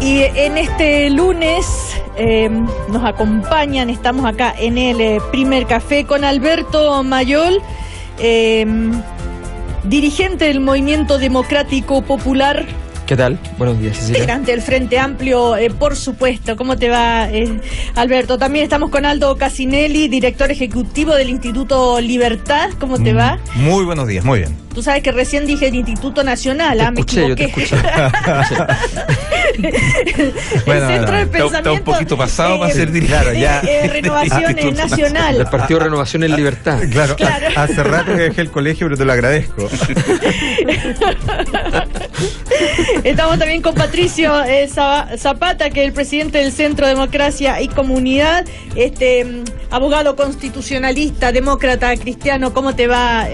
Y en este lunes nos acompañan, estamos acá en el primer café con Alberto Mayol, dirigente del Movimiento Democrático Popular. ¿Qué tal? Buenos días, Cecilia. Integrante del Frente Amplio, por supuesto. ¿Cómo te va, Alberto? También estamos con Aldo Casinelli, director ejecutivo del Instituto Libertad. ¿Cómo te va? Muy buenos días, muy bien. Tú sabes que recién dije el Instituto Nacional, me equivoqué. Yo te escuché. Bueno, centro de pensamiento está un poquito pasado para ser claro, ya. Renovación Nacional. Del Partido Renovación en Libertad. Claro. Hace rato que dejé el colegio, pero te lo agradezco. Estamos también con Patricio Zapata, que es el presidente del Centro Democracia y Comunidad, abogado constitucionalista, demócrata, cristiano. ¿Cómo te va,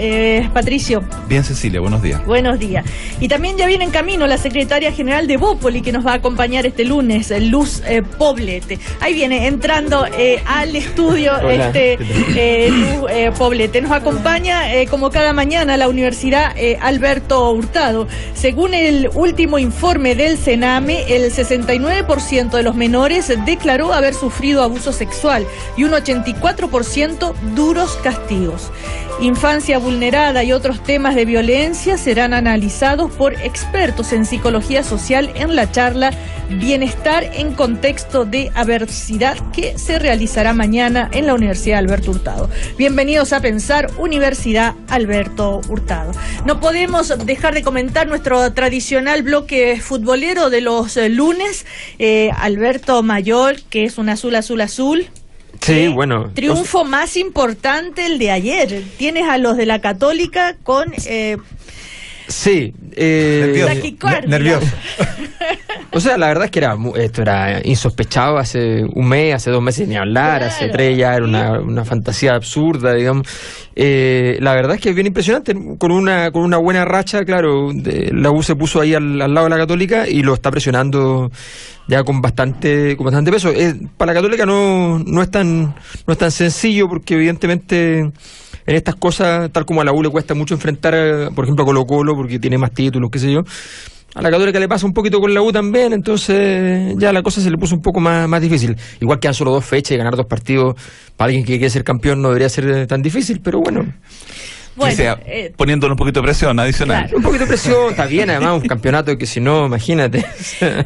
Patricio? Bien, Cecilia, buenos días. Buenos días. Y también ya viene en camino la secretaria general de Bópoli, que nos va a acompañar este lunes, Luz Poblete. Ahí viene entrando al estudio. Hola. Luz Poblete. Nos acompaña, como cada mañana, la Universidad Alberto Hurtado. Según el último informe del Sename, el 69% de los menores declaró haber sufrido abuso sexual y un 84% duros castigos. Infancia vulnerada y otros temas de violencia serán analizados por expertos en psicología social en la charla Bienestar en contexto de adversidad, que se realizará mañana en la Universidad Alberto Hurtado. Bienvenidos a Pensar, Universidad Alberto Hurtado. No podemos dejar de comentar nuestro tradicional bloque futbolero de los lunes. Alberto Mayol, que es un azul. Sí, bueno. Triunfo más importante el de ayer. Tienes a los de la Católica con... sí. Nervioso. O sea, la verdad es que esto era insospechado hace un mes, hace 2 meses ni hablar, claro. Hace 3 ya era una fantasía absurda, digamos. La verdad es que es bien impresionante, con una buena racha, claro, la U se puso ahí al lado de la Católica y lo está presionando ya con bastante peso. Para la Católica no es tan sencillo, porque evidentemente en estas cosas, tal como a la U le cuesta mucho enfrentar, por ejemplo, a Colo-Colo, porque tiene más títulos, qué sé yo, a la Católica le pasa un poquito con la U también, entonces ya la cosa se le puso un poco más difícil. Igual quedan solo 2 fechas y ganar 2 partidos para alguien que quiere ser campeón no debería ser tan difícil, pero bueno. Bueno, poniéndole un poquito de presión adicional. Claro. Un poquito de presión, está bien, además, un campeonato que si no, imagínate.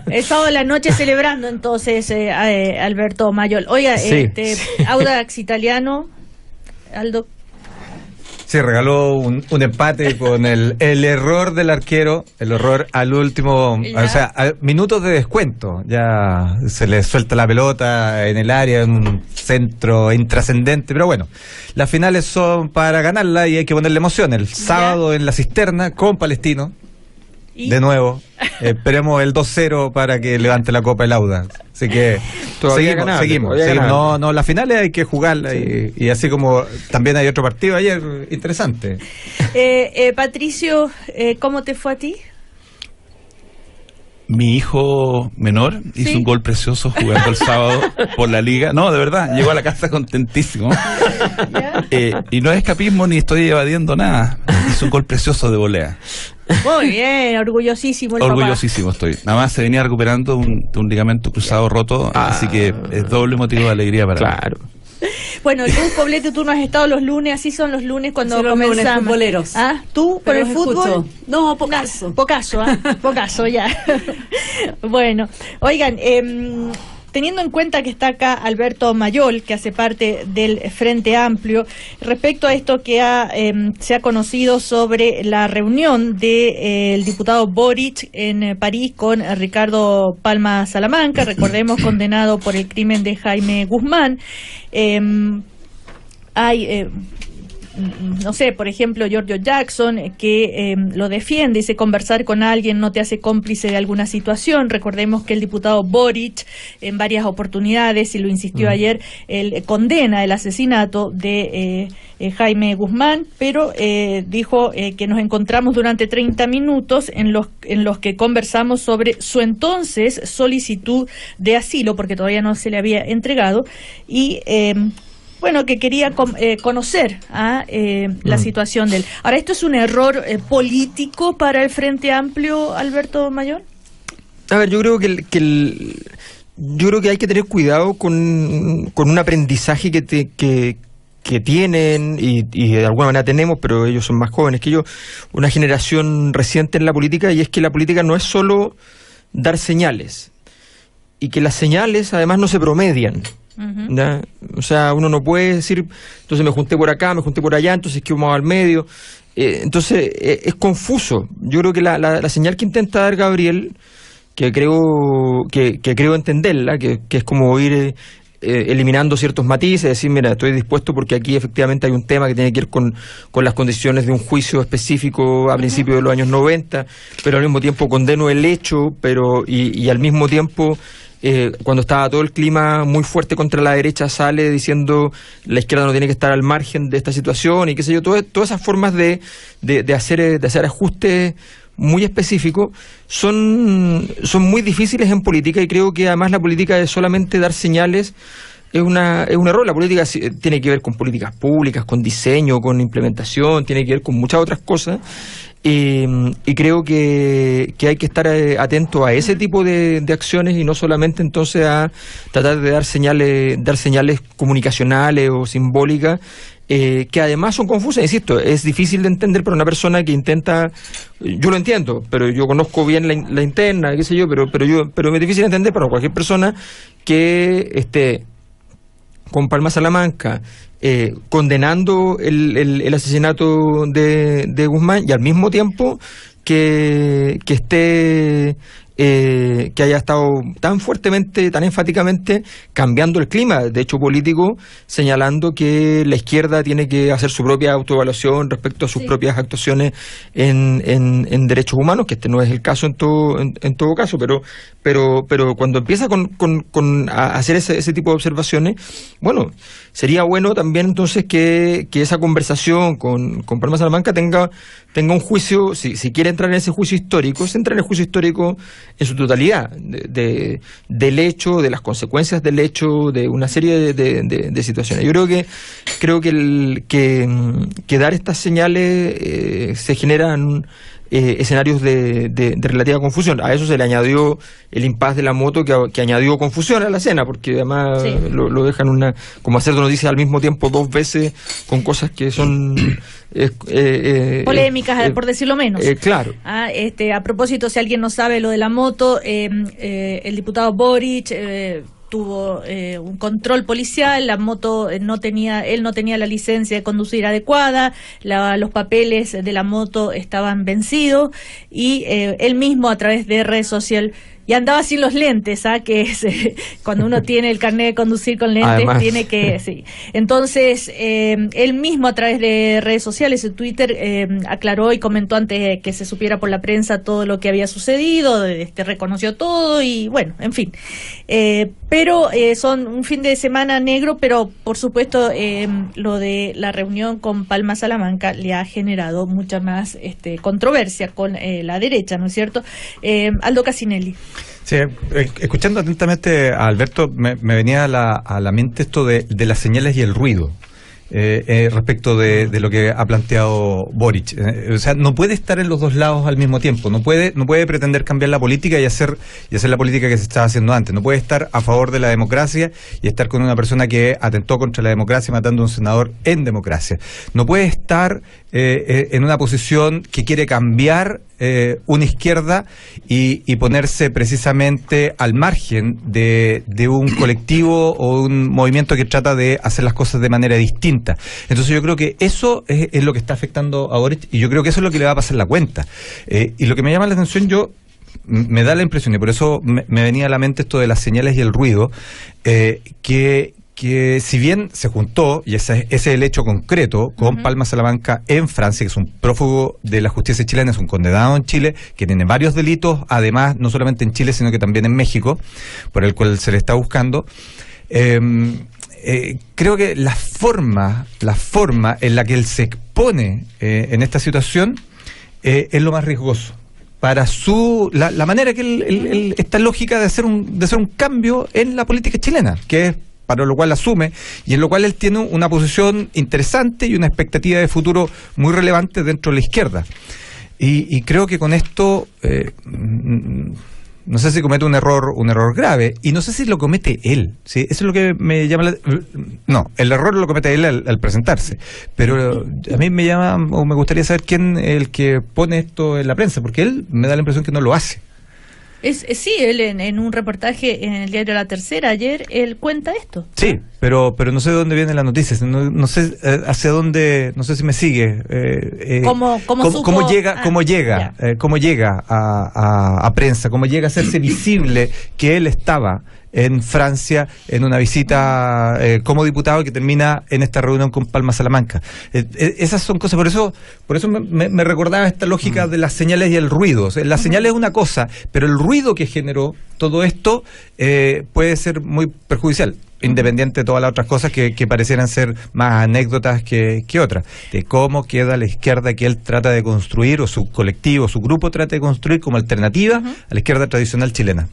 El sábado de la noche celebrando entonces, Alberto Mayol. Oiga, sí. Audax Italiano, Aldo. Sí, regaló un empate con el error del arquero, el error al último, o sea, a minutos de descuento. Ya se le suelta la pelota en el área, en un centro intrascendente, pero bueno, las finales son para ganarla y hay que ponerle emoción. El sábado en la Cisterna con Palestino. ¿Y? De nuevo, esperemos el 2-0 para que levante la Copa el Audax. Así que seguimos. No, las finales hay que jugarlas y así como también hay otro partido ayer interesante. Patricio, ¿cómo te fue a ti? Mi hijo menor hizo un gol precioso jugando el sábado por la liga. No, de verdad, llegó a la casa contentísimo. Y no es escapismo ni estoy evadiendo nada. Hizo un gol precioso de volea. Muy bien, orgullosísimo. Orgullosísimo estoy. Nada más se venía recuperando un ligamento cruzado roto, así que es doble motivo de alegría para mí. Claro. Bueno, Luz Poblete, tú no has estado los lunes, así son los lunes cuando comenzamos. Lunes futboleros. ¿Ah? ¿Tú por el fútbol? Escucho. No, pocaso. Pocaso, ya. Bueno, oigan, teniendo en cuenta que está acá Alberto Mayol, que hace parte del Frente Amplio, respecto a esto que se ha conocido sobre la reunión del diputado Boric en París con Ricardo Palma Salamanca, recordemos, condenado por el crimen de Jaime Guzmán. Hay... no sé, por ejemplo, Giorgio Jackson, que lo defiende, dice: conversar con alguien no te hace cómplice de alguna situación. Recordemos que el diputado Boric, en varias oportunidades, y lo insistió ayer, él condena el asesinato de Jaime Guzmán, pero dijo que nos encontramos durante 30 minutos en los que conversamos sobre su entonces solicitud de asilo, porque todavía no se le había entregado, y bueno, que quería conocer la situación de él. Ahora, ¿esto es un error político para el Frente Amplio, Alberto Mayol? A ver, yo creo yo creo que hay que tener cuidado con un aprendizaje que tienen y de alguna manera tenemos, pero ellos son más jóvenes que yo, una generación reciente en la política, y es que la política no es solo dar señales, y que las señales además no se promedian. ¿Ya? O sea, uno no puede decir, entonces me junté por acá, me junté por allá, entonces que vamos al medio. Entonces es confuso. Yo creo que la señal que intenta dar Gabriel, que creo entenderla, que es como ir eliminando ciertos matices, decir, mira, estoy dispuesto porque aquí efectivamente hay un tema que tiene que ver con las condiciones de un juicio específico a principios de los años 90, pero al mismo tiempo condeno el hecho, y al mismo tiempo cuando estaba todo el clima muy fuerte contra la derecha, sale diciendo la izquierda no tiene que estar al margen de esta situación y qué sé yo, todas esas formas de hacer ajustes muy específicos son muy difíciles en política, y creo que además la política de solamente dar señales es un error. La política tiene que ver con políticas públicas, con diseño, con implementación, tiene que ver con muchas otras cosas. Y creo que hay que estar atento a ese tipo de acciones, y no solamente entonces a tratar de dar señales comunicacionales o simbólicas, que además son confusas. Insisto, es difícil de entender para una persona que intenta, yo lo entiendo, pero yo conozco bien la interna, qué sé yo, pero es difícil de entender para cualquier persona que esté con Palma Salamanca condenando el asesinato de Guzmán, y al mismo tiempo que esté que haya estado tan fuertemente, tan enfáticamente cambiando el clima, de hecho político, señalando que la izquierda tiene que hacer su propia autoevaluación respecto a sus propias actuaciones en derechos humanos, que este no es el caso en todo caso, pero cuando empieza a hacer ese tipo de observaciones, bueno, sería bueno también entonces que esa conversación con Palma Salamanca tenga un juicio, si quiere entrar en ese juicio histórico, se entra en el juicio histórico en su totalidad, del hecho, de las consecuencias del hecho, de una serie de situaciones. Yo creo que dar estas señales se generan escenarios de relativa confusión. A eso se le añadió el impasse de la moto, que añadió confusión a la escena, porque además lo dejan como hacer noticias al mismo tiempo dos veces con cosas que son polémicas, por decirlo menos. Claro. A propósito, si alguien no sabe lo de la moto, el diputado Boric tuvo un control policial, la moto él no tenía la licencia de conducir adecuada, los papeles de la moto estaban vencidos, y él mismo a través de red social, y andaba sin los lentes, que es cuando uno tiene el carnet de conducir con lentes, además, tiene que, sí. Entonces, él mismo a través de redes sociales, en Twitter, aclaró y comentó antes de que se supiera por la prensa todo lo que había sucedido, reconoció todo, y bueno, en fin. Pero son un fin de semana negro, pero por supuesto lo de la reunión con Palma Salamanca le ha generado mucha más controversia con la derecha, ¿no es cierto? Aldo Casinelli. Sí, escuchando atentamente a Alberto, me venía a la mente esto de las señales y el ruido. Respecto de lo que ha planteado Boric. O sea, no puede estar en los dos lados al mismo tiempo, no puede pretender cambiar la política y hacer la política que se estaba haciendo antes. No puede estar a favor de la democracia y estar con una persona que atentó contra la democracia matando a un senador en democracia. No puede estar en una posición que quiere cambiar una izquierda y ponerse precisamente al margen de un colectivo o un movimiento que trata de hacer las cosas de manera distinta. Entonces yo creo que eso es lo que está afectando a Boric, y yo creo que eso es lo que le va a pasar la cuenta. Y lo que me llama la atención, me da la impresión, y por eso me venía a la mente esto de las señales y el ruido, que si bien se juntó, y ese es el hecho concreto, con Palma Salamanca en Francia, que es un prófugo de la justicia chilena, es un condenado en Chile, que tiene varios delitos, además, no solamente en Chile, sino que también en México, por el cual se le está buscando. Creo que la forma en la que él se expone en esta situación es lo más riesgoso para la manera que él esta lógica de hacer un cambio en la política chilena, que es para lo cual asume, y en lo cual él tiene una posición interesante y una expectativa de futuro muy relevante dentro de la izquierda. Y creo que con esto No sé si comete un error grave, y no sé si lo comete él, ¿sí? Eso es lo que me llama no, el error lo comete él al presentarse, pero a mí me llama, o me gustaría saber quién es el que pone esto en la prensa, porque él me da la impresión que no lo hace. Sí, él en un reportaje en el diario La Tercera ayer, él cuenta esto. Sí, pero no sé de dónde vienen las noticias, no sé hacia dónde, no sé si me sigue. ¿Cómo llega a prensa, cómo llega a hacerse visible que él estaba en Francia en una visita como diputado que termina en esta reunión con Palma Salamanca? Esas son cosas, por eso me recordaba esta lógica de las señales y el ruido. O sea, la señal es una cosa, pero el ruido que generó todo esto puede ser muy perjudicial, independiente de todas las otras cosas que parecieran ser más anécdotas que otras, de cómo queda la izquierda que él trata de construir, o su colectivo, su grupo trata de construir como alternativa a la izquierda tradicional chilena.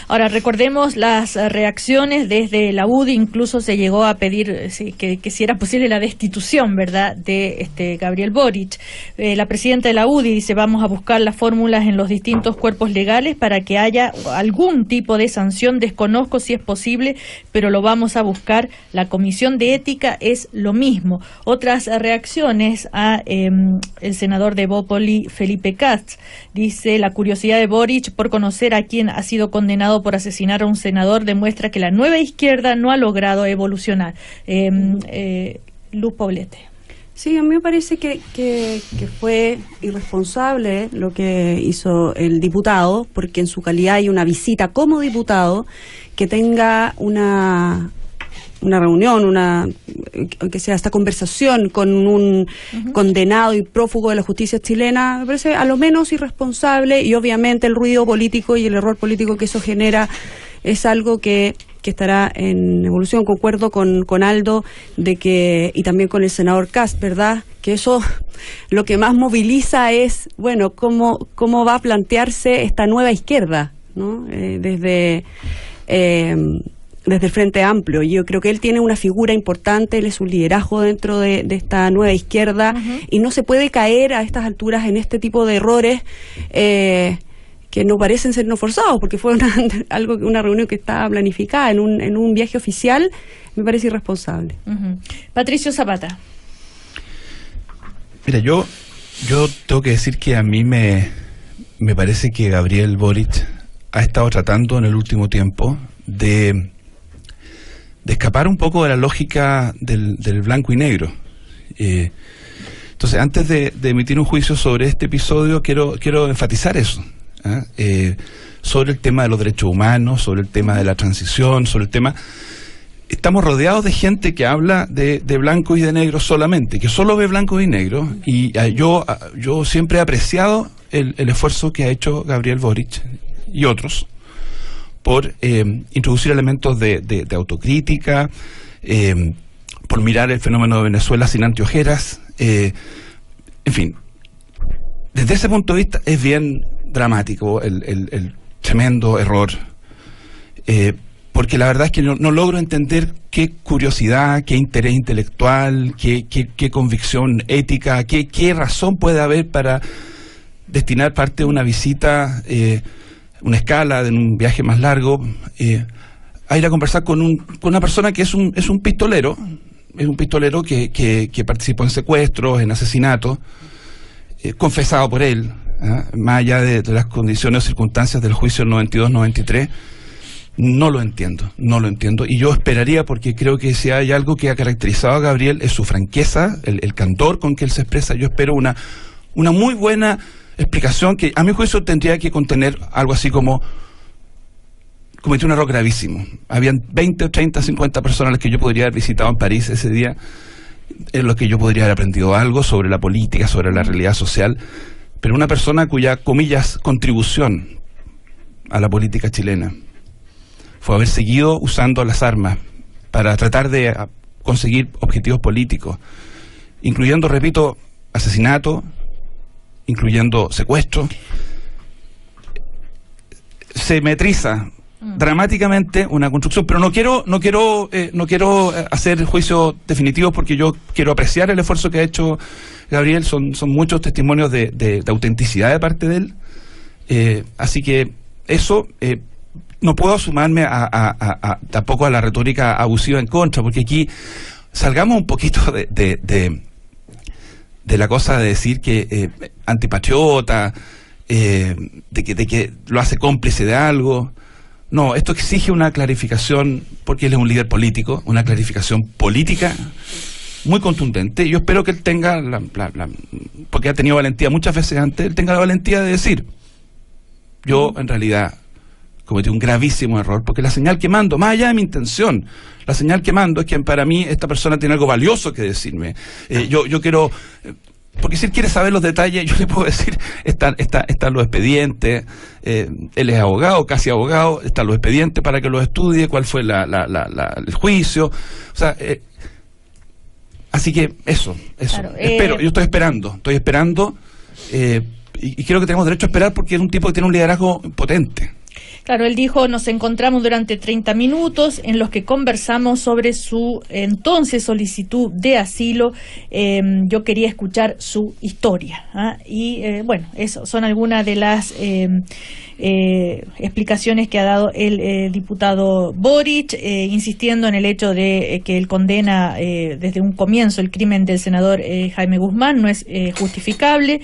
Ahora, recordemos las reacciones desde la UDI, incluso se llegó a pedir que si era posible la destitución, ¿verdad?, de Gabriel Boric. La presidenta de la UDI dice: vamos a buscar las fórmulas en los distintos cuerpos legales para que haya algún tipo de sanción, desconozco si es posible, pero lo vamos a buscar. La Comisión de Ética es lo mismo. Otras reacciones a el senador de Bópoli, Felipe Katz, dice: la curiosidad de Boric por conocer a quien ha sido condenado por asesinar a un senador demuestra que la nueva izquierda no ha logrado evolucionar. Luz Poblete. Sí, a mí me parece que fue irresponsable lo que hizo el diputado, porque en su calidad hay una visita como diputado, que tenga una reunión, que sea esta conversación con un condenado y prófugo de la justicia chilena, me parece a lo menos irresponsable, y obviamente el ruido político y el error político que eso genera es algo que estará en evolución. Concuerdo con Aldo y también con el senador Kast, ¿verdad?, que eso lo que más moviliza es, bueno, cómo va a plantearse esta nueva izquierda, ¿no? Desde el Frente Amplio. Yo creo que él tiene una figura importante, él es un liderazgo dentro de esta nueva izquierda, y no se puede caer a estas alturas en este tipo de errores que no parecen ser no forzados, porque fue una reunión que estaba planificada en un viaje oficial. Me parece irresponsable. Patricio Zapata. Mira, yo tengo que decir que a mí me parece que Gabriel Boric ha estado tratando en el último tiempo de escapar un poco de la lógica del blanco y negro. Entonces, antes de emitir un juicio sobre este episodio, quiero enfatizar eso. Sobre el tema de los derechos humanos, sobre el tema de la transición, sobre el tema... Estamos rodeados de gente que habla de blanco y de negro solamente, que solo ve blanco y negro, y yo siempre he apreciado el esfuerzo que ha hecho Gabriel Boric y otros por introducir elementos de autocrítica, por mirar el fenómeno de Venezuela sin anteojeras, en fin. Desde ese punto de vista es bien dramático el tremendo error, porque la verdad es que no logro entender qué curiosidad, qué interés intelectual, qué convicción ética, qué razón puede haber para destinar parte de una visita, una escala, de un viaje más largo, a ir a conversar con una persona que es un pistolero, que participó en secuestros, en asesinatos, confesado por él, más allá de las condiciones o circunstancias del juicio 92-93. No lo entiendo, y yo esperaría, porque creo que si hay algo que ha caracterizado a Gabriel es su franqueza, el candor con que él se expresa. Yo espero una muy buena explicación, que a mi juicio tendría que contener algo así como: cometí un error gravísimo, habían 20, 30, 50 personas a las que yo podría haber visitado en París ese día, en los que yo podría haber aprendido algo sobre la política, sobre la realidad social, pero una persona cuya, comillas, contribución a la política chilena fue haber seguido usando las armas para tratar de conseguir objetivos políticos, incluyendo, repito, asesinato, incluyendo secuestro, se metriza dramáticamente una construcción. Pero no quiero hacer juicios definitivos, porque yo quiero apreciar el esfuerzo que ha hecho Gabriel. Son muchos testimonios de autenticidad de parte de él, así que eso no puedo sumarme tampoco a la retórica abusiva en contra, porque aquí salgamos un poquito de la cosa de decir que antipatriota, de que lo hace cómplice de algo. No, esto exige una clarificación, porque él es un líder político, una clarificación política muy contundente. Yo espero que él tenga, porque ha tenido valentía muchas veces antes, él tenga la valentía de decir: yo en realidad cometí un gravísimo error, porque la señal que mando, más allá de mi intención, la señal que mando es que para mí esta persona tiene algo valioso que decirme. Yo quiero... Porque si él quiere saber los detalles, yo le puedo decir, están los expedientes, él es abogado, casi abogado, están los expedientes para que los estudie, cuál fue el juicio, o sea, así que eso, claro, espero, yo estoy esperando, y creo que tenemos derecho a esperar porque es un tipo que tiene un liderazgo potente. Claro, él dijo: nos encontramos durante 30 minutos en los que conversamos sobre su entonces solicitud de asilo. Yo quería escuchar su historia, ¿ah? Y bueno, eso son algunas de las explicaciones que ha dado el diputado Boric, insistiendo en el hecho de que él condena desde un comienzo el crimen del senador Jaime Guzmán, no es justificable.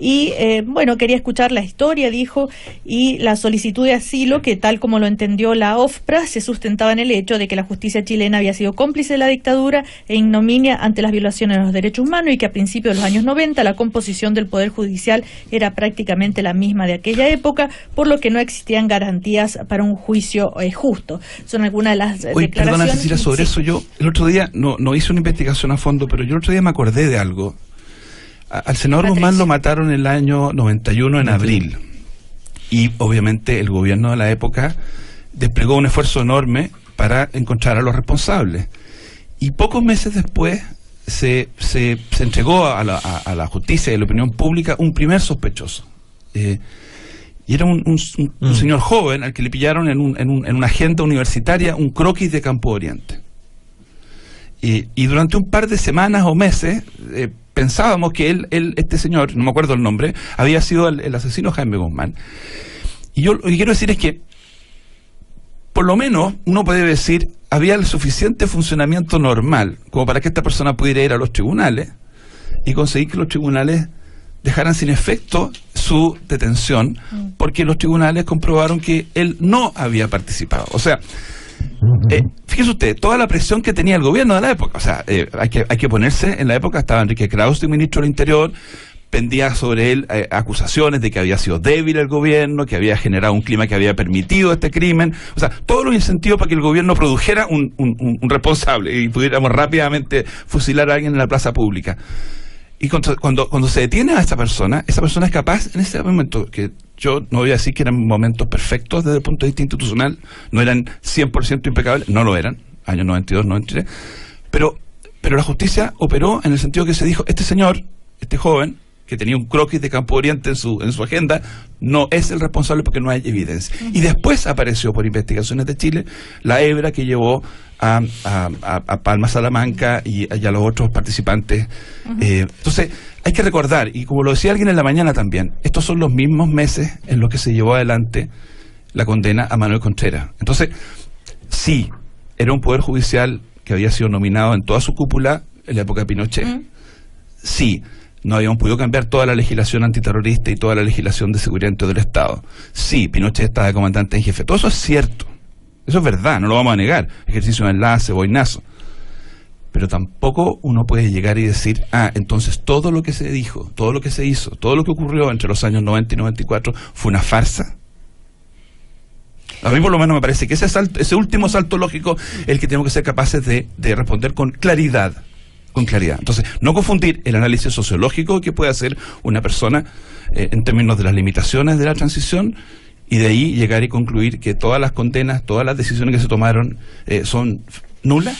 Y bueno, quería escuchar la historia, dijo, y la solicitud de asilo, que tal como lo entendió la OFPRA, se sustentaba en el hecho de que la justicia chilena había sido cómplice de la dictadura e ignominia ante las violaciones de los derechos humanos, y que a principios de los años 90 la composición del Poder Judicial era prácticamente la misma de aquella época, por lo que no existían garantías para un juicio justo. Son algunas de las declaraciones. Perdona, Cecilia, sobre eso yo el otro día no hice una investigación a fondo, pero yo el otro día me acordé de algo. Al senador Guzmán lo mataron en el año 91, en abril, y obviamente el gobierno de la época desplegó un esfuerzo enorme para encontrar a los responsables, y pocos meses después se entregó a la justicia y a la opinión pública un primer sospechoso, y era un señor joven al que le pillaron en una agenda universitaria un croquis de Campo Oriente, y durante un par de semanas o meses pensábamos que este señor, no me acuerdo el nombre, había sido el asesino Jaime Guzmán. Y yo lo que quiero decir es que, por lo menos, uno puede decir, había el suficiente funcionamiento normal como para que esta persona pudiera ir a los tribunales y conseguir que los tribunales dejaran sin efecto su detención, porque los tribunales comprobaron que él no había participado. O sea, fíjese usted, toda la presión que tenía el gobierno de la época, o sea, hay que ponerse, en la época estaba Enrique Krause, ministro del Interior, pendía sobre él acusaciones de que había sido débil el gobierno, que había generado un clima que había permitido este crimen, o sea, todos los incentivos para que el gobierno produjera un responsable y pudiéramos rápidamente fusilar a alguien en la plaza pública. Y cuando se detiene a esa persona es capaz, en ese momento, que yo no voy a decir que eran momentos perfectos desde el punto de vista institucional, no eran 100% impecables, no lo eran, años 92, 93, pero la justicia operó en el sentido que se dijo, este señor, este joven, que tenía un croquis de Campo Oriente en su agenda, no es el responsable porque no hay evidencia. Y después apareció por investigaciones de Chile la hebra que llevó a Palma Salamanca y a los otros participantes. Entonces, hay que recordar, y como lo decía alguien en la mañana también, estos son los mismos meses en los que se llevó adelante la condena a Manuel Contreras. Entonces, sí, era un poder judicial que había sido nominado en toda su cúpula en la época de Pinochet. Sí, no habíamos podido cambiar toda la legislación antiterrorista y toda la legislación de seguridad del Estado. Sí, Pinochet estaba de comandante en jefe. Todo eso es cierto. Eso es verdad, no lo vamos a negar. Ejercicio de enlace, boinazo. Pero tampoco uno puede llegar y decir, entonces todo lo que se dijo, todo lo que se hizo, todo lo que ocurrió entre los años 90 y 94 fue una farsa. A mí por lo menos me parece que ese último salto lógico es el que tenemos que ser capaces de responder con claridad. Entonces, no confundir el análisis sociológico que puede hacer una persona en términos de las limitaciones de la transición, y de ahí llegar y concluir que todas las condenas, todas las decisiones que se tomaron son nulas.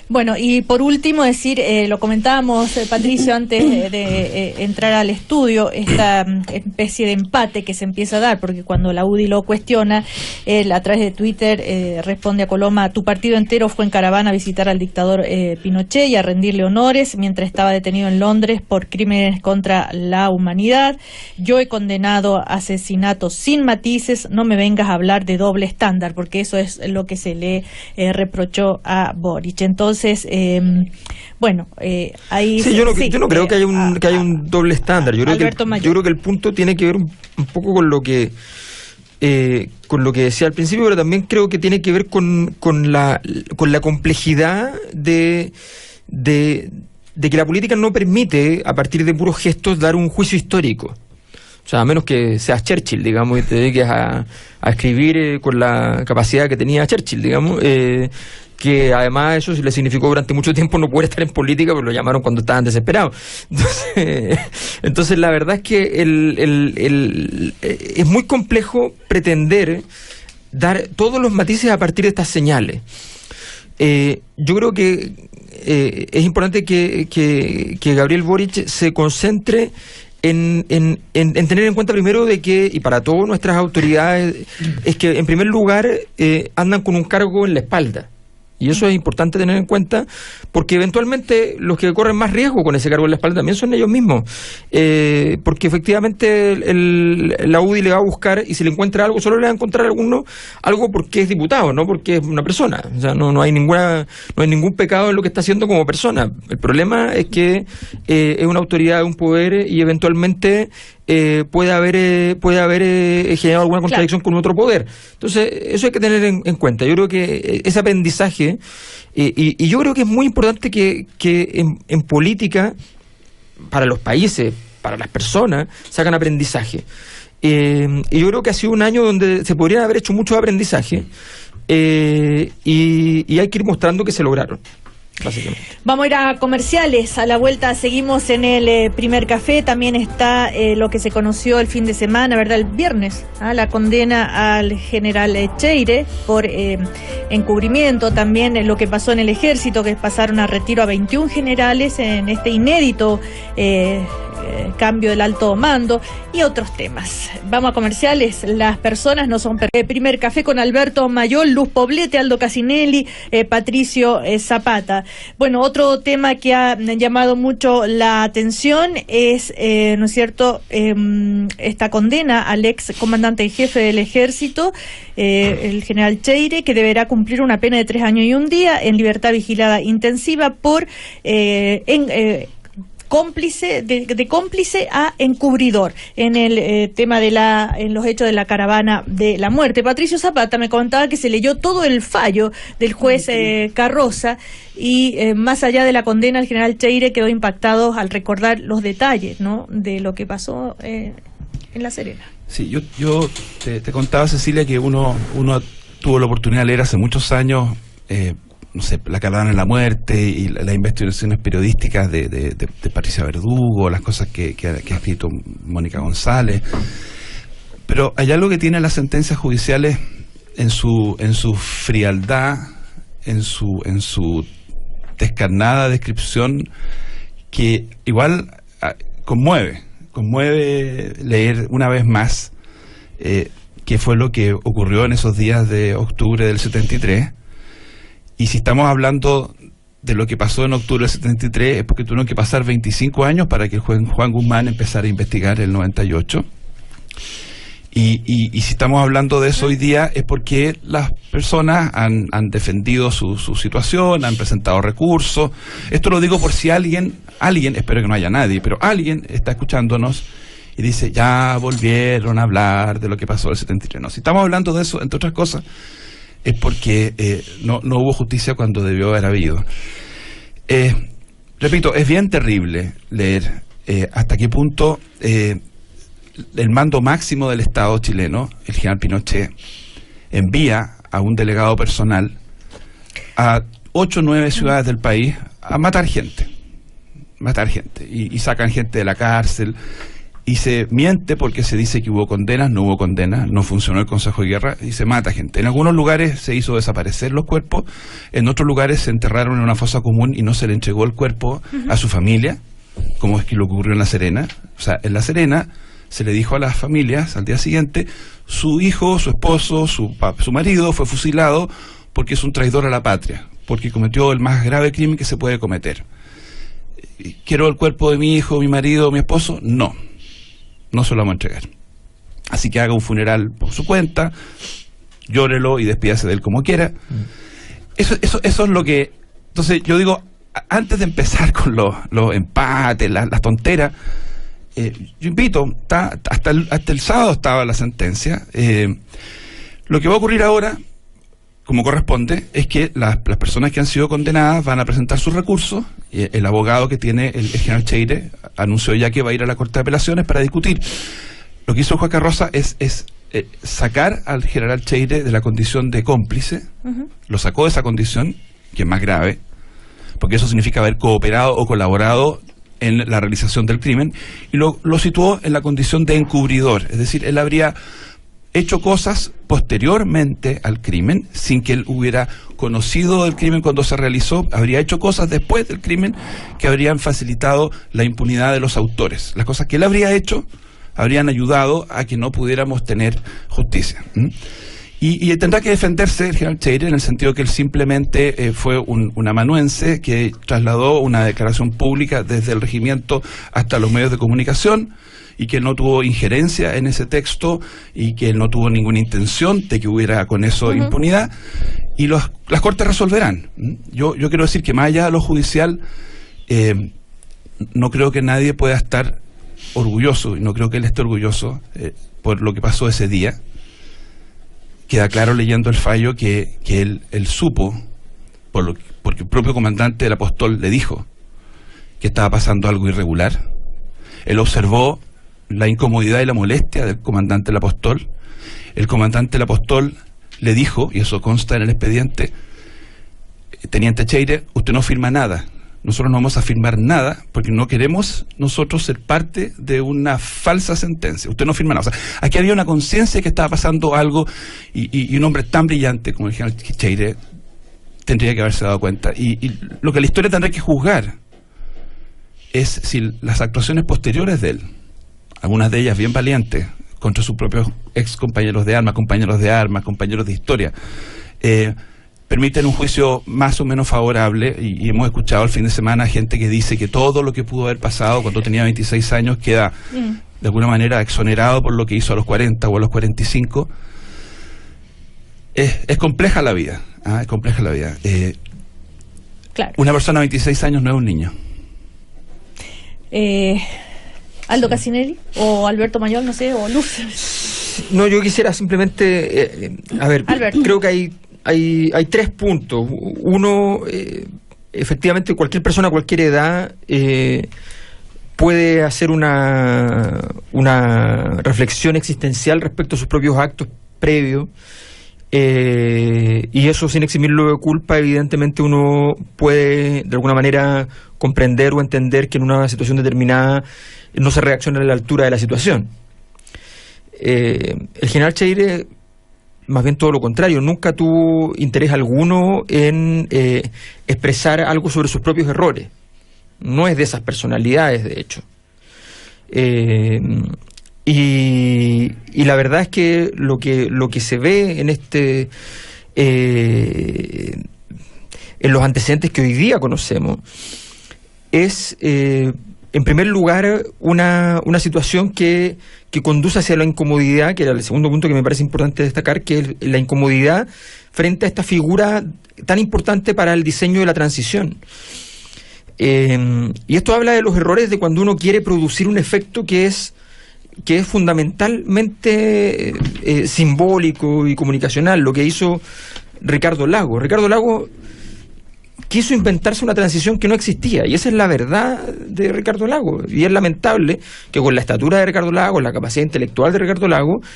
Bueno, y por último decir, lo comentábamos, Patricio, antes de entrar al estudio, esta especie de empate que se empieza a dar, porque cuando la UDI lo cuestiona, él a través de Twitter responde a Coloma: tu partido entero fue en caravana a visitar al dictador Pinochet y a rendirle honores mientras estaba detenido en Londres por crímenes contra la humanidad. Yo he condenado asesinatos sin matices, no me vengas a hablar de doble estándar, porque eso es lo que se le reprochó a Boric. Entonces, bueno, ahí... Sí, yo no creo que haya un doble estándar. Yo creo que el punto tiene que ver un poco con lo que decía al principio, pero también creo que tiene que ver con la complejidad de que la política no permite, a partir de puros gestos, dar un juicio histórico. O sea, a menos que seas Churchill, digamos, y te dediques a escribir con la capacidad que tenía Churchill, digamos, que además eso le significó durante mucho tiempo no poder estar en política, porque lo llamaron cuando estaban desesperados. Entonces la verdad es que es muy complejo pretender dar todos los matices a partir de estas señales. Yo creo que es importante que Gabriel Boric se concentre en tener en cuenta primero de que, y para todas nuestras autoridades, es que en primer lugar andan con un cargo en la espalda. Y eso es importante tener en cuenta, porque eventualmente los que corren más riesgo con ese cargo en la espalda también son ellos mismos. Porque efectivamente la UDI le va a buscar, y si le encuentra algo, solo le va a encontrar algo porque es diputado, no porque es una persona. O sea, no hay ningún pecado en lo que está haciendo como persona. El problema es que es una autoridad de un poder y eventualmente puede haber generado alguna contradicción con otro poder. Entonces, eso hay que tener en cuenta. Yo creo que ese aprendizaje, y yo creo que es muy importante que en política, para los países, para las personas, sacan aprendizaje. Y yo creo que ha sido un año donde se podrían haber hecho muchos aprendizajes, y hay que ir mostrando que se lograron. Vamos a ir a comerciales. A la vuelta seguimos en el primer café. También está lo que se conoció el fin de semana, ¿verdad? El viernes, la condena al general Cheire por encubrimiento. También lo que pasó en el ejército, que pasaron a retiro a 21 generales en este inédito cambio del alto mando, y otros temas. Vamos a comerciales. Las personas no son primer café con Alberto Mayol, Luz Poblete, Aldo Casinelli, Patricio Zapata. Bueno, otro tema que ha llamado mucho la atención es, ¿no es cierto?, esta condena al ex comandante en jefe del ejército, el general Cheire, que deberá cumplir una pena de 3 años y 1 día en libertad vigilada intensiva por cómplice a encubridor en el tema en los hechos de la caravana de la muerte. Patricio Zapata me contaba que se leyó todo el fallo del juez Carroza, y más allá de la condena, el general Cheire quedó impactado al recordar los detalles, ¿no?, de lo que pasó en La Serena. Sí, yo te contaba, Cecilia, que uno tuvo la oportunidad de leer hace muchos años no sé, la caravana de la muerte y las investigaciones periodísticas de Patricia Verdugo, las cosas que ha escrito Mónica González. Pero hay algo que tienen las sentencias judiciales en su frialdad, en su descarnada descripción, que igual conmueve leer una vez más qué fue lo que ocurrió en esos días de octubre del 73. Y si estamos hablando de lo que pasó en octubre del 73, es porque tuvieron que pasar 25 años para que el juez Juan Guzmán empezara a investigar el 98. Y si estamos hablando de eso hoy día, es porque las personas han defendido su situación, han presentado recursos. Esto lo digo por si alguien, espero que no haya nadie, pero alguien está escuchándonos y dice, ya volvieron a hablar de lo que pasó en el 73. No, si estamos hablando de eso, entre otras cosas, es porque no hubo justicia cuando debió haber habido. Repito, es bien terrible leer hasta qué punto el mando máximo del Estado chileno, el general Pinochet, envía a un delegado personal a 8 o 9 ciudades del país a matar gente, y sacan gente de la cárcel. y se miente porque se dice que hubo condenas, no hubo condenas, no funcionó el Consejo de Guerra y se mata gente. En algunos lugares se hizo desaparecer los cuerpos, en otros lugares se enterraron en una fosa común y no se le entregó el cuerpo a su familia, como es que lo ocurrió en La Serena. O sea, en La Serena se le dijo a las familias al día siguiente, su hijo, su esposo, su marido fue fusilado porque es un traidor a la patria, porque cometió el más grave crimen que se puede cometer. ¿Quiero el cuerpo de mi hijo, mi marido, mi esposo? No se lo vamos a entregar. Así que haga un funeral por su cuenta, llórelo y despídase de él como quiera. Eso es lo que... Entonces yo digo, antes de empezar con los empates, las tonteras, yo invito, hasta el sábado estaba la sentencia. Lo que va a ocurrir ahora, como corresponde, es que las personas que han sido condenadas van a presentar sus recursos. El abogado que tiene el general Cheire anunció ya que va a ir a la Corte de Apelaciones para discutir. Lo que hizo Juan Carroza es sacar al general Cheire de la condición de cómplice. Lo sacó de esa condición, que es más grave, porque eso significa haber cooperado o colaborado en la realización del crimen, y lo situó en la condición de encubridor. Es decir, él habría hecho cosas posteriormente al crimen, sin que él hubiera conocido el crimen cuando se realizó, habría hecho cosas después del crimen que habrían facilitado la impunidad de los autores. Las cosas que él habría hecho habrían ayudado a que no pudiéramos tener justicia. Y tendrá que defenderse el general Cheire en el sentido que él simplemente fue un amanuense que trasladó una declaración pública desde el regimiento hasta los medios de comunicación, y que no tuvo injerencia en ese texto y que no tuvo ninguna intención de que hubiera con eso impunidad, y las cortes resolverán. Yo quiero decir que más allá de lo judicial, no creo que nadie pueda estar orgulloso, y no creo que él esté orgulloso por lo que pasó ese día. Queda claro leyendo el fallo que él supo, porque el propio comandante del Apostol le dijo que estaba pasando algo irregular. Él observó la incomodidad y la molestia del comandante del Apostol. El comandante del Apostol le dijo, y eso consta en el expediente: teniente Cheire, usted no firma nada, nosotros no vamos a firmar nada porque no queremos nosotros ser parte de una falsa sentencia, usted no firma nada. O sea, aquí había una conciencia que estaba pasando algo, y un hombre tan brillante como el general Cheire tendría que haberse dado cuenta, y lo que la historia tendrá que juzgar es si las actuaciones posteriores de él, algunas de ellas bien valientes, contra sus propios ex compañeros de armas, compañeros de historia, permiten un juicio más o menos favorable. Y hemos escuchado el fin de semana gente que dice que todo lo que pudo haber pasado cuando tenía 26 años queda de alguna manera exonerado por lo que hizo a los 40 o a los 45. Es compleja la vida, es compleja la vida. Claro. Una persona de 26 años no es un niño. Aldo Casinelli o Alberto Mayol, no sé, o Luz. No, yo quisiera simplemente, Alberto. Creo que hay 3 puntos. Uno, efectivamente, cualquier persona a cualquier edad puede hacer una reflexión existencial respecto a sus propios actos previos, y eso sin eximirlo de culpa. Evidentemente uno puede de alguna manera comprender o entender que en una situación determinada no se reacciona a la altura de la situación. El general Cheire, más bien todo lo contrario, nunca tuvo interés alguno en expresar algo sobre sus propios errores. No es de esas personalidades, de hecho. Y la verdad es que lo que se ve en en los antecedentes que hoy día conocemos es, en primer lugar, una situación que conduce hacia la incomodidad, que era el segundo punto que me parece importante destacar, que es la incomodidad frente a esta figura tan importante para el diseño de la transición. Y esto habla de los errores de cuando uno quiere producir un efecto que es fundamentalmente simbólico y comunicacional, lo que hizo Ricardo Lagos. Ricardo Lagos quiso inventarse una transición que no existía, y esa es la verdad de Ricardo Lagos. Y es lamentable que con la estatura de Ricardo Lagos, la capacidad intelectual de Ricardo Lagos,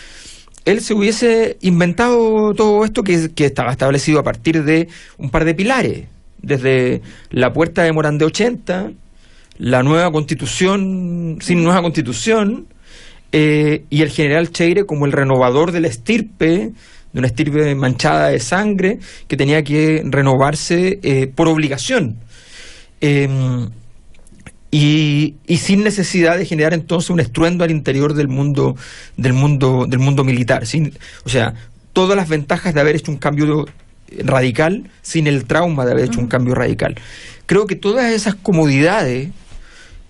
él se hubiese inventado todo esto que estaba establecido a partir de un par de pilares, desde la puerta de Morán de 80, la nueva constitución sin nueva constitución, y el general Cheire como el renovador de la estirpe, de una estirpe manchada de sangre que tenía que renovarse por obligación. Y sin necesidad de generar entonces un estruendo al interior del mundo militar. O sea, todas las ventajas de haber hecho un cambio radical sin el trauma de haber hecho un cambio radical. Creo que todas esas comodidades,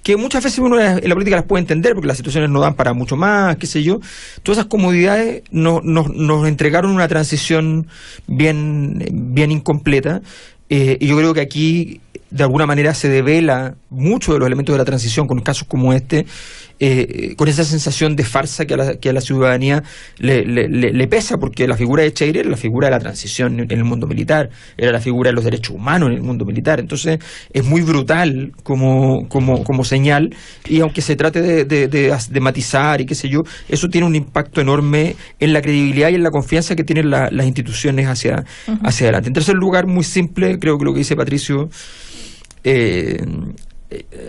que muchas veces uno en la política las puede entender porque las situaciones no dan para mucho más, qué sé yo, todas esas comodidades nos entregaron una transición bien incompleta. Y yo creo que aquí de alguna manera se devela mucho de los elementos de la transición con casos como este, con esa sensación de farsa que a la ciudadanía le pesa, porque la figura de Cheire era la figura de la transición en el mundo militar, era la figura de los derechos humanos en el mundo militar. Entonces es muy brutal como señal, y aunque se trate de matizar y qué sé yo, eso tiene un impacto enorme en la credibilidad y en la confianza que tienen las instituciones hacia adelante. En tercer lugar, muy simple, creo que lo que dice Patricio,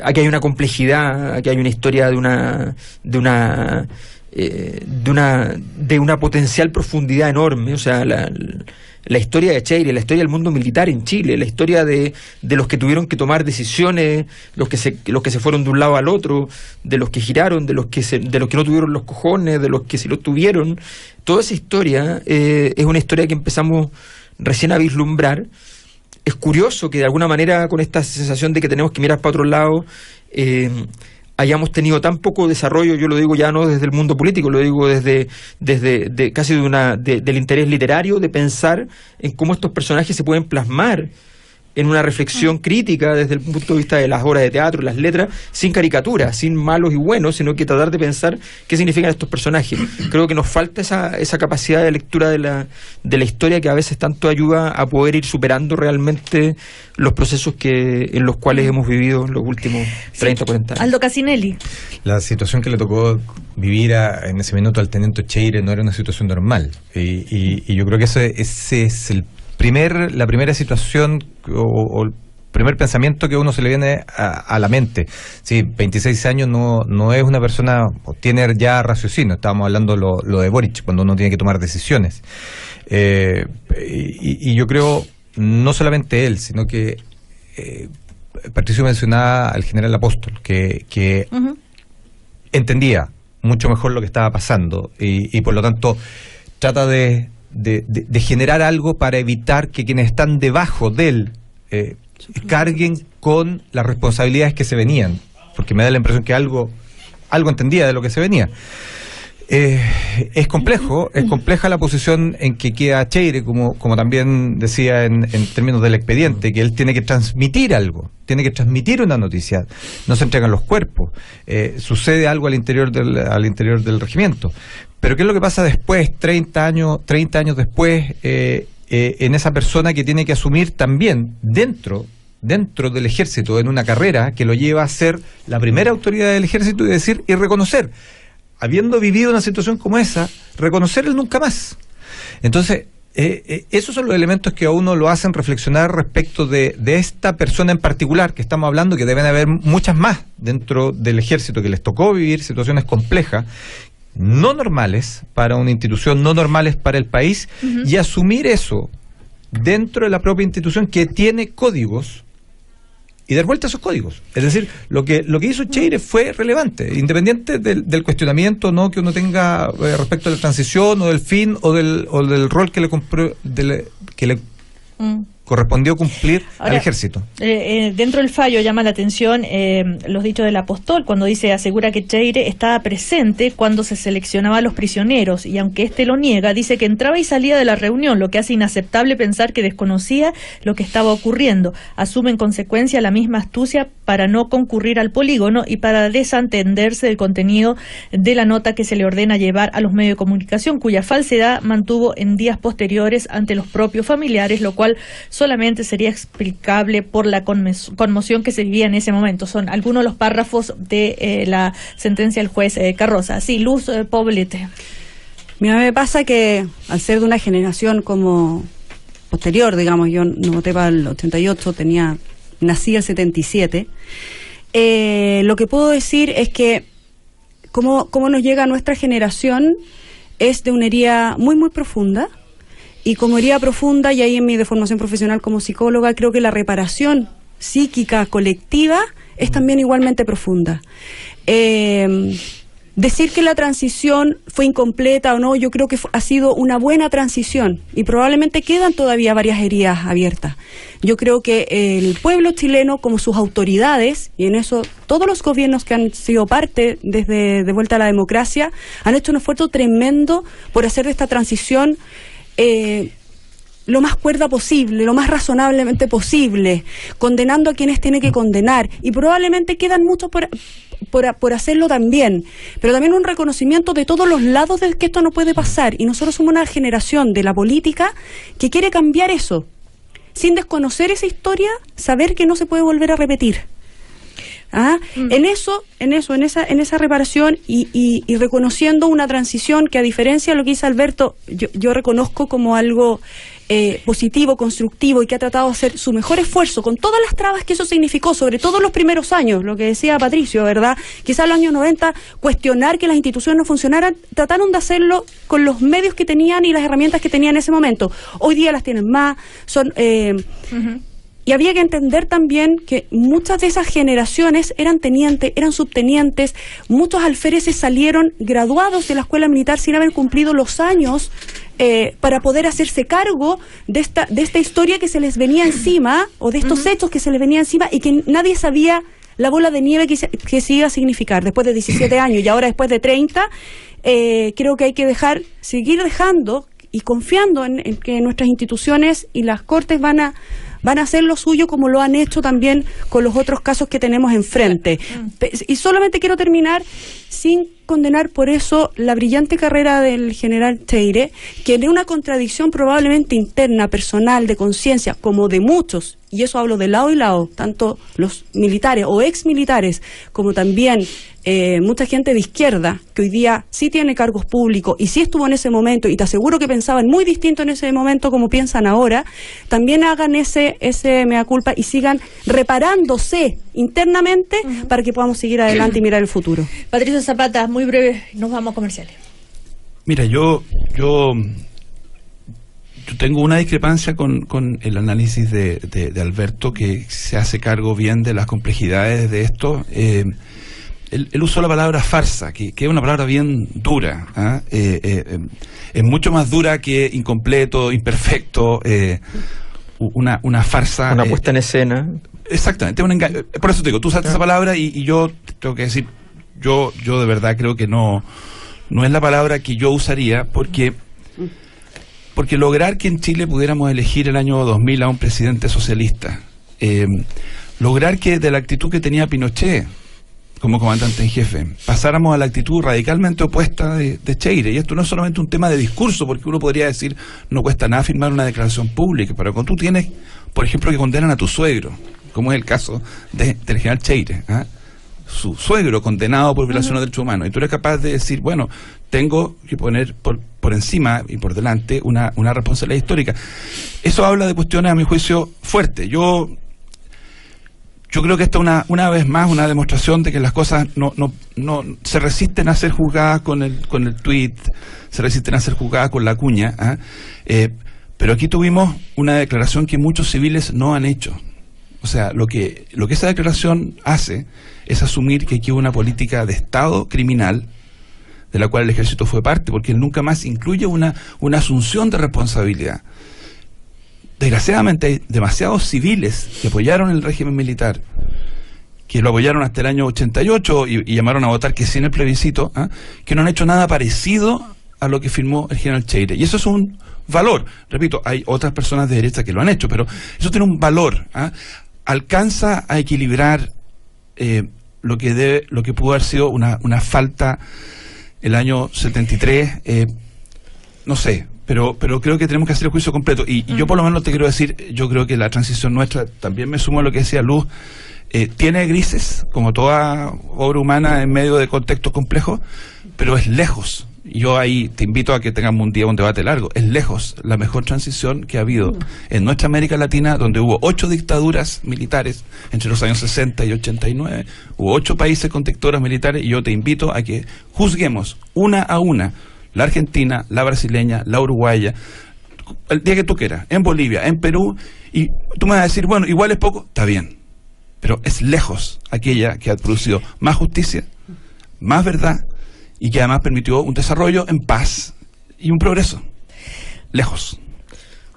aquí hay una complejidad, aquí hay una historia de una potencial profundidad enorme. O sea, la historia de Cheire, la historia del mundo militar en Chile, la historia de los que tuvieron que tomar decisiones, los que se fueron de un lado al otro, de los que giraron, de los que no tuvieron los cojones, de los que sí los tuvieron. Toda esa historia es una historia que empezamos recién a vislumbrar. Es curioso que de alguna manera, con esta sensación de que tenemos que mirar para otro lado, hayamos tenido tan poco desarrollo. Yo lo digo ya no desde el mundo político, lo digo desde casi del interés literario, de pensar en cómo estos personajes se pueden plasmar en una reflexión crítica desde el punto de vista de las obras de teatro, las letras, sin caricaturas, sin malos y buenos, sino que tratar de pensar qué significan estos personajes. Creo que nos falta esa capacidad de lectura de la historia, que a veces tanto ayuda a poder ir superando realmente los procesos en los cuales hemos vivido en los últimos 30 o 40 años. Aldo Casinelli. La situación que le tocó vivir en ese minuto al teniente Cheire no era una situación normal, y yo creo que ese es la primera situación o el primer pensamiento que a uno se le viene a la mente. Sí, 26 años no es una persona, o tiene ya raciocinio. Estábamos hablando lo de Boric, cuando uno tiene que tomar decisiones. Y yo creo, no solamente él, sino que Patricio mencionaba al general Apóstol, que entendía mucho mejor lo que estaba pasando, y por lo tanto trata de generar algo para evitar que quienes están debajo de él carguen con las responsabilidades que se venían, porque me da la impresión que algo entendía de lo que se venía. Es compleja la posición en que queda Cheire, como también decía en términos del expediente, que él tiene que transmitir algo, tiene que transmitir una noticia. No se entregan los cuerpos, sucede algo al interior del regimiento. Pero ¿qué es lo que pasa después, 30 años después, en esa persona que tiene que asumir también dentro del ejército, en una carrera que lo lleva a ser la primera autoridad del ejército, y reconocer, habiendo vivido una situación como esa, reconocer el nunca más? Entonces, esos son los elementos que a uno lo hacen reflexionar respecto de esta persona en particular que estamos hablando, que deben haber muchas más dentro del ejército que les tocó vivir situaciones complejas, no normales para una institución, no normales para el país, y asumir eso dentro de la propia institución, que tiene códigos, y dar vuelta a esos códigos. Es decir, lo que hizo Cheire fue relevante, independiente del cuestionamiento no que uno tenga respecto a la transición o del fin o del rol que le correspondió cumplir al ejército. Dentro del fallo llama la atención los dichos del Apóstol, cuando asegura que Cheire estaba presente cuando se seleccionaba a los prisioneros, y aunque éste lo niega, dice que entraba y salía de la reunión, lo que hace inaceptable pensar que desconocía lo que estaba ocurriendo. Asume en consecuencia la misma astucia para no concurrir al polígono y para desentenderse del contenido de la nota que se le ordena llevar a los medios de comunicación, cuya falsedad mantuvo en días posteriores ante los propios familiares, lo cual solamente sería explicable por la conmoción que se vivía en ese momento. Son algunos de los párrafos de la sentencia del juez Carroza. Sí, Luz Poblete. Mira, me pasa que al ser de una generación como posterior, digamos, yo no voté para el 88, nací el 77, lo que puedo decir es que cómo nos llega a nuestra generación es de una herida muy, muy profunda. Y como herida profunda, y ahí en mi deformación profesional como psicóloga, creo que la reparación psíquica colectiva es también igualmente profunda. Decir que la transición fue incompleta o no, yo creo que ha sido una buena transición y probablemente quedan todavía varias heridas abiertas. Yo creo que el pueblo chileno, como sus autoridades, y en eso todos los gobiernos que han sido parte desde de vuelta a la democracia, han hecho un esfuerzo tremendo por hacer de esta transición lo más cuerda posible, lo más razonablemente posible, condenando a quienes tiene que condenar, y probablemente quedan muchos por hacerlo también, pero también un reconocimiento de todos los lados de que esto no puede pasar, y nosotros somos una generación de la política que quiere cambiar eso, sin desconocer esa historia, saber que no se puede volver a repetir. En esa reparación y reconociendo una transición que, a diferencia de lo que dice Alberto, yo reconozco como algo positivo, constructivo, y que ha tratado de hacer su mejor esfuerzo con todas las trabas que eso significó, sobre todo los primeros años, lo que decía Patricio, ¿verdad? Quizás en los años 90 cuestionar que las instituciones no funcionaran, trataron de hacerlo con los medios que tenían y las herramientas que tenían en ese momento. Hoy día las tienen más, y había que entender también que muchas de esas generaciones eran tenientes, eran subtenientes, muchos alféreces salieron graduados de la escuela militar sin haber cumplido los años para poder hacerse cargo de esta historia que se les venía encima, o de estos hechos que se les venía encima, y que nadie sabía la bola de nieve que se iba a significar después de 17 años y ahora después de 30. Creo que hay que seguir dejando y confiando en que nuestras instituciones y las cortes van a hacer lo suyo, como lo han hecho también con los otros casos que tenemos enfrente. Y solamente quiero terminar sin condenar por eso la brillante carrera del general Cheire, que en una contradicción probablemente interna, personal, de conciencia, como de muchos, y eso hablo de lado y lado, tanto los militares o ex militares, como también mucha gente de izquierda, que hoy día sí tiene cargos públicos y sí estuvo en ese momento, y te aseguro que pensaban muy distinto en ese momento como piensan ahora, también hagan ese mea culpa y sigan reparándose internamente para que podamos seguir adelante y mirar el futuro. Patricio Zapata, muy breve, nos vamos a comerciales. Mira, yo tengo una discrepancia con el análisis de Alberto, que se hace cargo bien de las complejidades de esto. Él usó la palabra farsa, que es una palabra bien dura, es mucho más dura que incompleto, imperfecto, una farsa. Una puesta en escena. Exactamente, un engaño. Por eso te digo, tú usaste esa palabra y yo tengo que decir, yo de verdad creo que no es la palabra que yo usaría, porque lograr que en Chile pudiéramos elegir el año 2000 a un presidente socialista, lograr que de la actitud que tenía Pinochet como comandante en jefe pasáramos a la actitud radicalmente opuesta de Cheire, y esto no es solamente un tema de discurso, porque uno podría decir no cuesta nada firmar una declaración pública, pero cuando tú tienes, por ejemplo, que condenan a tu suegro, como es el caso del general Cheire, su suegro condenado por violación de derechos humanos, y tú eres capaz de decir, bueno, tengo que poner por encima y por delante una responsabilidad histórica. Eso habla de cuestiones, a mi juicio, fuertes. Yo creo que esta es una vez más una demostración de que las cosas no se resisten a ser juzgadas con el tuit, se resisten a ser juzgadas con la cuña, pero aquí tuvimos una declaración que muchos civiles no han hecho. O sea, lo que esa declaración hace es asumir que aquí hubo una política de Estado criminal, de la cual el ejército fue parte, porque él nunca más incluye una asunción de responsabilidad. Desgraciadamente hay demasiados civiles que apoyaron el régimen militar, que lo apoyaron hasta el año 88 y llamaron a votar que sí en el plebiscito, que no han hecho nada parecido a lo que firmó el general Cheire. Y eso es un valor. Repito, hay otras personas de derecha que lo han hecho, pero eso tiene un valor. Alcanza a equilibrar lo que pudo haber sido una falta el año 73, no sé. Pero creo que tenemos que hacer el juicio completo. Y yo por lo menos te quiero decir, yo creo que la transición nuestra, también me sumo a lo que decía Luz, tiene grises, como toda obra humana en medio de contextos complejos, pero es lejos. yo ahí te invito a que tengamos un día, un debate largo, es lejos la mejor transición que ha habido en nuestra América Latina, donde hubo 8 dictaduras militares entre los años 60 y 89, hubo 8 países con dictaduras militares, y yo te invito a que juzguemos una a una, la argentina, la brasileña, la uruguaya, el día que tú quieras, en Bolivia, en Perú, y tú me vas a decir, bueno, igual es poco, está bien, pero es lejos aquella que ha producido más justicia, más verdad, y que además permitió un desarrollo en paz y un progreso. Lejos.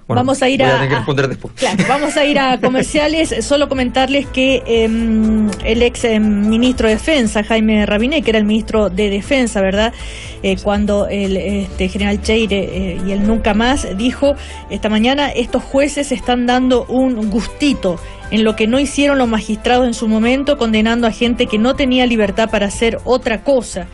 Bueno, vamos a ir voy a tener que responder después. Claro, vamos a ir a comerciales. Solo comentarles que el ex ministro de Defensa, Jaime Rabinet, que era el ministro de Defensa, ¿verdad? Cuando el general Cheire y el Nunca Más dijo esta mañana, estos jueces están dando un gustito en lo que no hicieron los magistrados en su momento, condenando a gente que no tenía libertad para hacer otra cosa.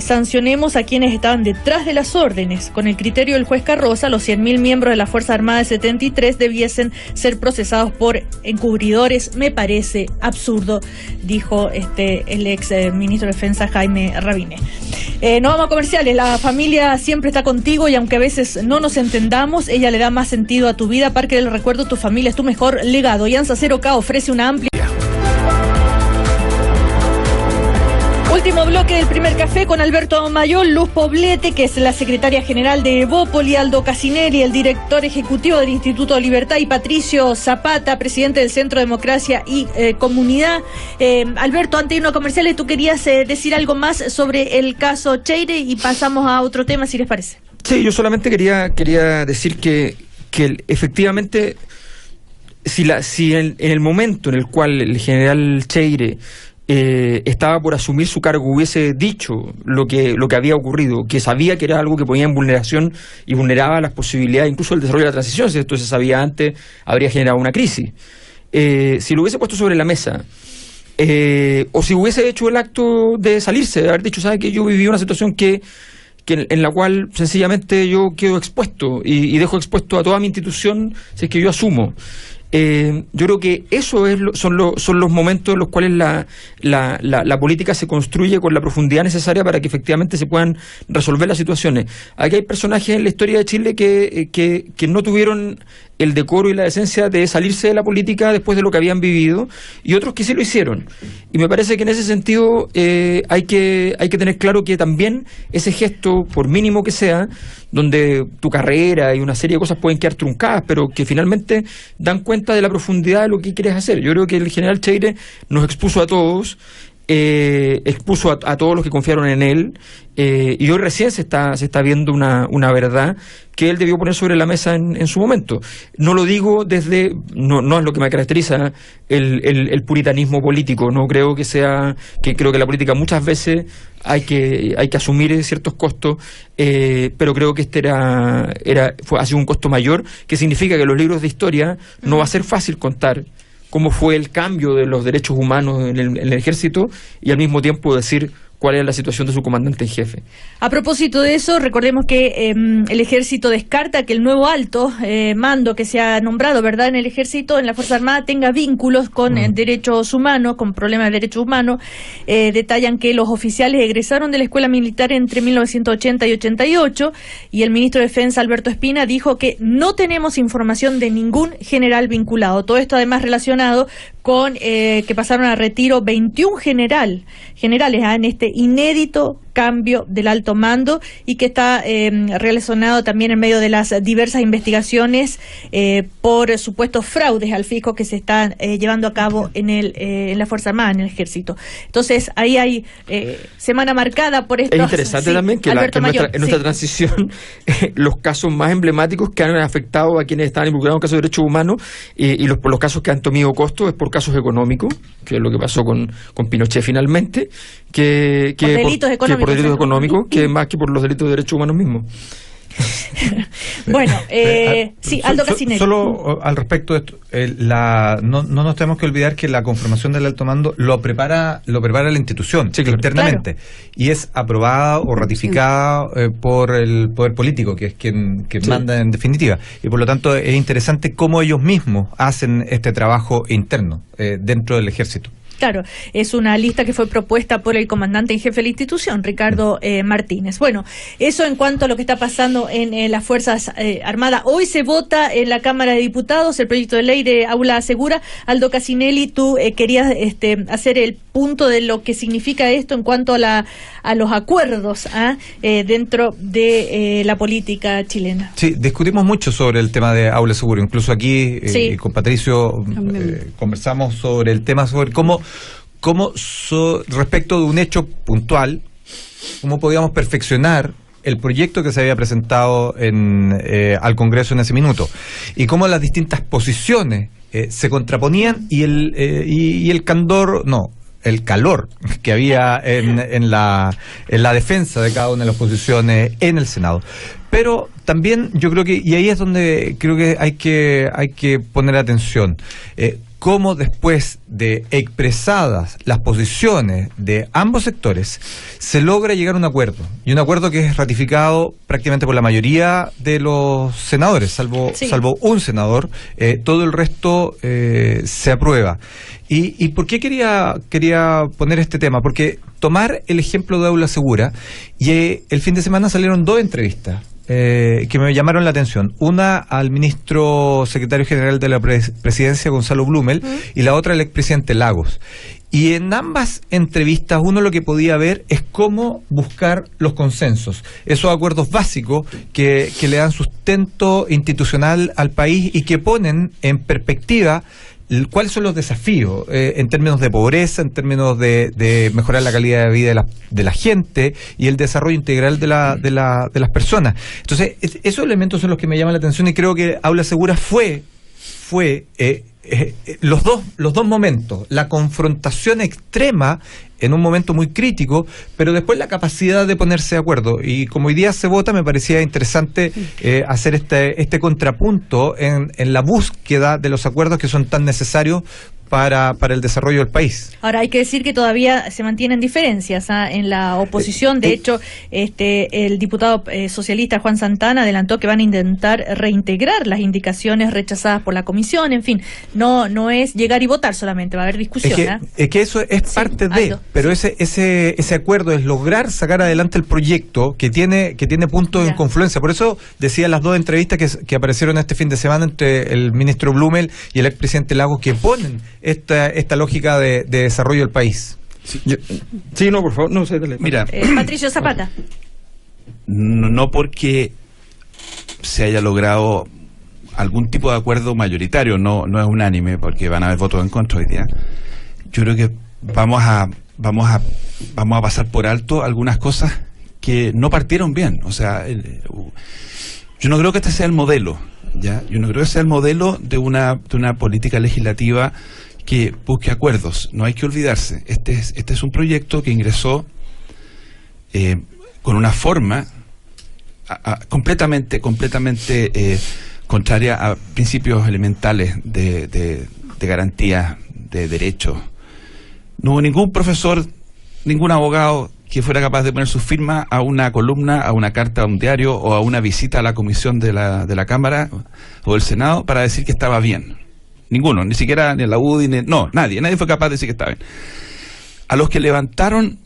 Sancionemos a quienes estaban detrás de las órdenes. Con el criterio del juez Carroza, los 100.000 miembros de la Fuerza Armada de 73 debiesen ser procesados por encubridores. Me parece absurdo, dijo el ex ministro de Defensa Jaime Rabinet. No vamos a comerciales. La familia siempre está contigo, y aunque a veces no nos entendamos, ella le da más sentido a tu vida. Parque del Recuerdo, tu familia es tu mejor legado. Y ANSA 0K ofrece una amplia... Último bloque del primer café con Alberto Mayol, Luz Poblete, que es la secretaria general de Evópoli, Aldo Casinelli, el director ejecutivo del Instituto Libertad, y Patricio Zapata, presidente del Centro Democracia y Comunidad. Alberto, antes de irnos a comerciales, tú querías decir algo más sobre el caso Cheire y pasamos a otro tema, si les parece. Sí, yo solamente quería decir que efectivamente, si en el momento en el cual el general Cheire estaba por asumir su cargo, hubiese dicho lo que había ocurrido, que sabía que era algo que ponía en vulneración y vulneraba las posibilidades, incluso el desarrollo de la transición, si esto se sabía antes, habría generado una crisis. Si lo hubiese puesto sobre la mesa, o si hubiese hecho el acto de salirse, de haber dicho, ¿sabes qué? Yo viví una situación en la cual sencillamente yo quedo expuesto y dejo expuesto a toda mi institución si es que yo asumo. Yo creo que eso son los momentos en los cuales la política se construye con la profundidad necesaria para que efectivamente se puedan resolver las situaciones. Aquí hay personajes en la historia de Chile que no tuvieron el decoro y la decencia de salirse de la política después de lo que habían vivido, y otros que sí lo hicieron. Y me parece que en ese sentido hay que tener claro que también ese gesto, por mínimo que sea, donde tu carrera y una serie de cosas pueden quedar truncadas, pero que finalmente dan cuenta de la profundidad de lo que quieres hacer. Yo creo que el general Cheire nos expuso a todos, expuso a todos los que confiaron en él, y hoy recién se está viendo una verdad que él debió poner sobre la mesa en su momento. No lo digo no es lo que me caracteriza el puritanismo político. No creo creo que la política muchas veces hay que asumir ciertos costos, pero creo que ha sido un costo mayor, que significa que los libros de historia no va a ser fácil contar cómo fue el cambio de los derechos humanos en el ejército, y al mismo tiempo decir cuál era la situación de su comandante en jefe. A propósito de eso, recordemos que el ejército descarta que el nuevo alto mando que se ha nombrado, ¿verdad?, en el ejército, en la Fuerza Armada, tenga vínculos con derechos humanos, con problemas de derechos humanos. Detallan que los oficiales egresaron de la escuela militar entre 1980 y 88, y el ministro de Defensa, Alberto Espina, dijo que no tenemos información de ningún general vinculado. Todo esto además relacionado con que pasaron a retiro 21 generales en este inédito cambio del alto mando, y que está relacionado también en medio de las diversas investigaciones por supuestos fraudes al fisco que se están llevando a cabo en la Fuerza Armada, en el Ejército. Entonces ahí hay semana marcada por esto. Es interesante también que en nuestra transición los casos más emblemáticos que han afectado a quienes están involucrados en casos de derechos humanos, y por los casos que han tomado costo, es por casos económicos, que es lo que pasó con Pinochet finalmente, que por delitos económicos, que más que por los delitos de derechos humanos mismos. Bueno, sí, Aldo Casinelli. Solo al respecto de esto, no nos tenemos que olvidar que la conformación del alto mando lo prepara la institución, sí, claro, internamente, claro, y es aprobada o ratificada por el poder político, que es quien sí manda en definitiva, y por lo tanto es interesante cómo ellos mismos hacen este trabajo interno dentro del ejército. Claro, es una lista que fue propuesta por el comandante en jefe de la institución, Ricardo Martínez. Bueno, eso en cuanto a lo que está pasando en las Fuerzas Armadas. Hoy se vota en la Cámara de Diputados el proyecto de ley de Aula Segura. Aldo Casinelli, tú querías hacer el punto de lo que significa esto en cuanto a los acuerdos dentro de la política chilena. Sí, discutimos mucho sobre el tema de Aula Segura. Incluso aquí con Patricio conversamos sobre el tema, sobre cómo respecto de un hecho puntual, cómo podíamos perfeccionar el proyecto que se había presentado al Congreso en ese minuto, y cómo las distintas posiciones se contraponían y el calor que había en la defensa de cada una de las posiciones en el Senado. Pero también yo creo que, y ahí es donde creo que hay que poner atención, cómo después de expresadas las posiciones de ambos sectores se logra llegar a un acuerdo, y un acuerdo que es ratificado prácticamente por la mayoría de los senadores, salvo un senador, todo el resto se aprueba. ¿Y por qué quería poner este tema? Porque tomar el ejemplo de Aula Segura, y el fin de semana salieron 2 entrevistas que me llamaron la atención. Una al ministro secretario general de la presidencia, Gonzalo Blumel, y la otra al expresidente Lagos. Y en ambas entrevistas uno lo que podía ver es cómo buscar los consensos, esos acuerdos básicos que le dan sustento institucional al país y que ponen en perspectiva cuáles son los desafíos en términos de pobreza, en términos de mejorar la calidad de vida de la gente y el desarrollo integral de las personas. Entonces, esos elementos son los que me llaman la atención, y creo que Aula Segura fue los dos momentos, la confrontación extrema en un momento muy crítico, pero después la capacidad de ponerse de acuerdo. Y como hoy día se vota, me parecía interesante hacer este contrapunto en la búsqueda de los acuerdos que son tan necesarios para el desarrollo del país. Ahora, hay que decir que todavía se mantienen diferencias en la oposición. De hecho, el diputado socialista Juan Santana adelantó que van a intentar reintegrar las indicaciones rechazadas por la comisión. En fin, no es llegar y votar solamente, va a haber discusión. Es que eso es parte de, pero ese acuerdo es lograr sacar adelante el proyecto que tiene puntos en confluencia. Por eso decía las 2 entrevistas que aparecieron este fin de semana entre el ministro Blumel y el expresidente Lagos, que ponen esta lógica de desarrollo del país. Sí, no, por favor, no sé. Mira, Patricio Zapata. No porque se haya logrado algún tipo de acuerdo mayoritario, no es unánime, porque van a haber votos en contra hoy día. Yo creo que vamos a pasar por alto algunas cosas que no partieron bien. O sea, yo no creo que este sea el modelo, ¿ya? Yo no creo que sea el modelo de una política legislativa que busque acuerdos. No hay que olvidarse, este es un proyecto que ingresó con una forma completamente contraria a principios elementales de garantía de derechos. No hubo ningún profesor, ningún abogado que fuera capaz de poner su firma a una columna, a una carta, a un diario o a una visita a la comisión de la Cámara o del Senado para decir que estaba bien. Ninguno, ni siquiera ni la UDI, nadie fue capaz de decir que estaba bien. A los que levantaron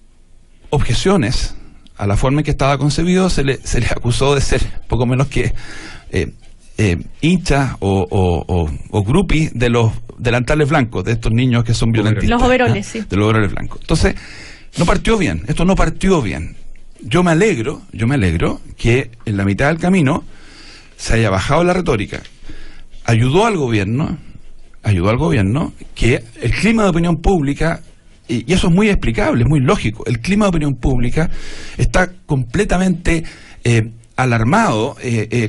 objeciones a la forma en que estaba concebido se les acusó de ser poco menos que hinchas o groupies de los delantales blancos, de estos niños que son violentistas. Los overoles, sí. De los overoles blancos. Entonces, no partió bien, esto no partió bien. Yo me alegro que en la mitad del camino se haya bajado la retórica. Ayudó al gobierno que el clima de opinión pública, y eso es muy explicable, es muy lógico, el clima de opinión pública está completamente alarmado,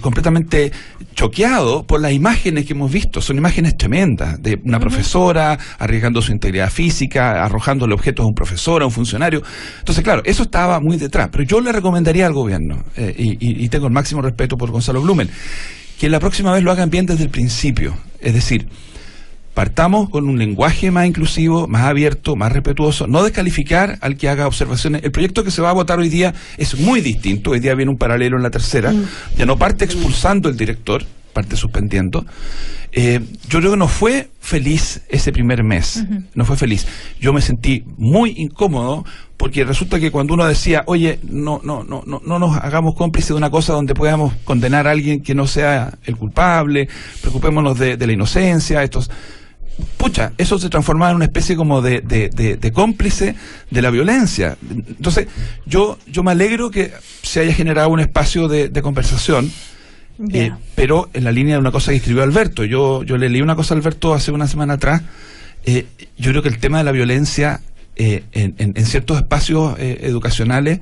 completamente choqueado por las imágenes que hemos visto. Son imágenes tremendas de una profesora arriesgando su integridad física, arrojándole objetos a un profesor, a un funcionario. Entonces, claro, eso estaba muy detrás, pero yo le recomendaría al gobierno, y tengo el máximo respeto por Gonzalo Blumel, que la próxima vez lo hagan bien desde el principio. Es decir, partamos con un lenguaje más inclusivo, más abierto, más respetuoso, no descalificar al que haga observaciones. El proyecto que se va a votar hoy día es muy distinto. Hoy día viene un paralelo en la tercera. Ya no parte expulsando el director, parte suspendiendo. Yo creo que no fue feliz ese primer mes. No fue feliz. Yo me sentí muy incómodo porque resulta que cuando uno decía, oye, no nos hagamos cómplices de una cosa donde podamos condenar a alguien que no sea el culpable, preocupémonos de la inocencia, pucha, eso se transformaba en una especie como de cómplice de la violencia. Entonces, yo me alegro que se haya generado un espacio de conversación, pero en la línea de una cosa que escribió Alberto. Yo le leí una cosa a Alberto hace una semana atrás. Yo creo que el tema de la violencia en ciertos espacios educacionales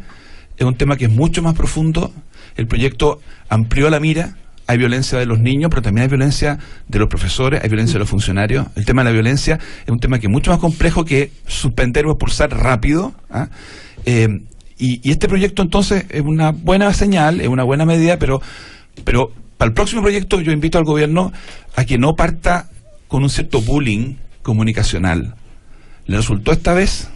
es un tema que es mucho más profundo. El proyecto amplió la mira. Hay violencia de los niños, pero también hay violencia de los profesores, hay violencia de los funcionarios. El tema de la violencia es un tema que es mucho más complejo que suspender o expulsar rápido. Y este proyecto entonces es una buena señal, es una buena medida, pero para el próximo proyecto yo invito al gobierno a que no parta con un cierto bullying comunicacional. Le resultó esta vez,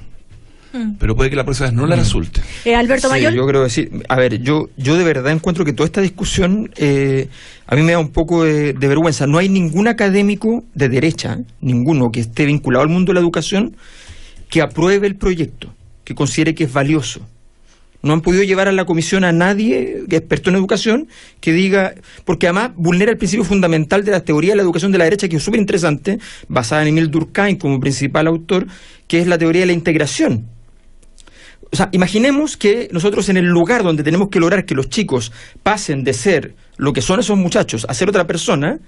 pero puede que la próxima vez no le resulte. Alberto Mayol. Yo creo decir, a ver, yo de verdad encuentro que toda esta discusión a mí me da un poco de vergüenza. No hay ningún académico de derecha, ninguno que esté vinculado al mundo de la educación, que apruebe el proyecto, que considere que es valioso. No han podido llevar a la comisión a nadie experto en educación que diga, porque además vulnera el principio fundamental de la teoría de la educación de la derecha, que es súper interesante, basada en Emile Durkheim como principal autor, que es la teoría de la integración. O sea, imaginemos que nosotros en el lugar donde tenemos que lograr que los chicos pasen de ser lo que son esos muchachos a ser otra persona,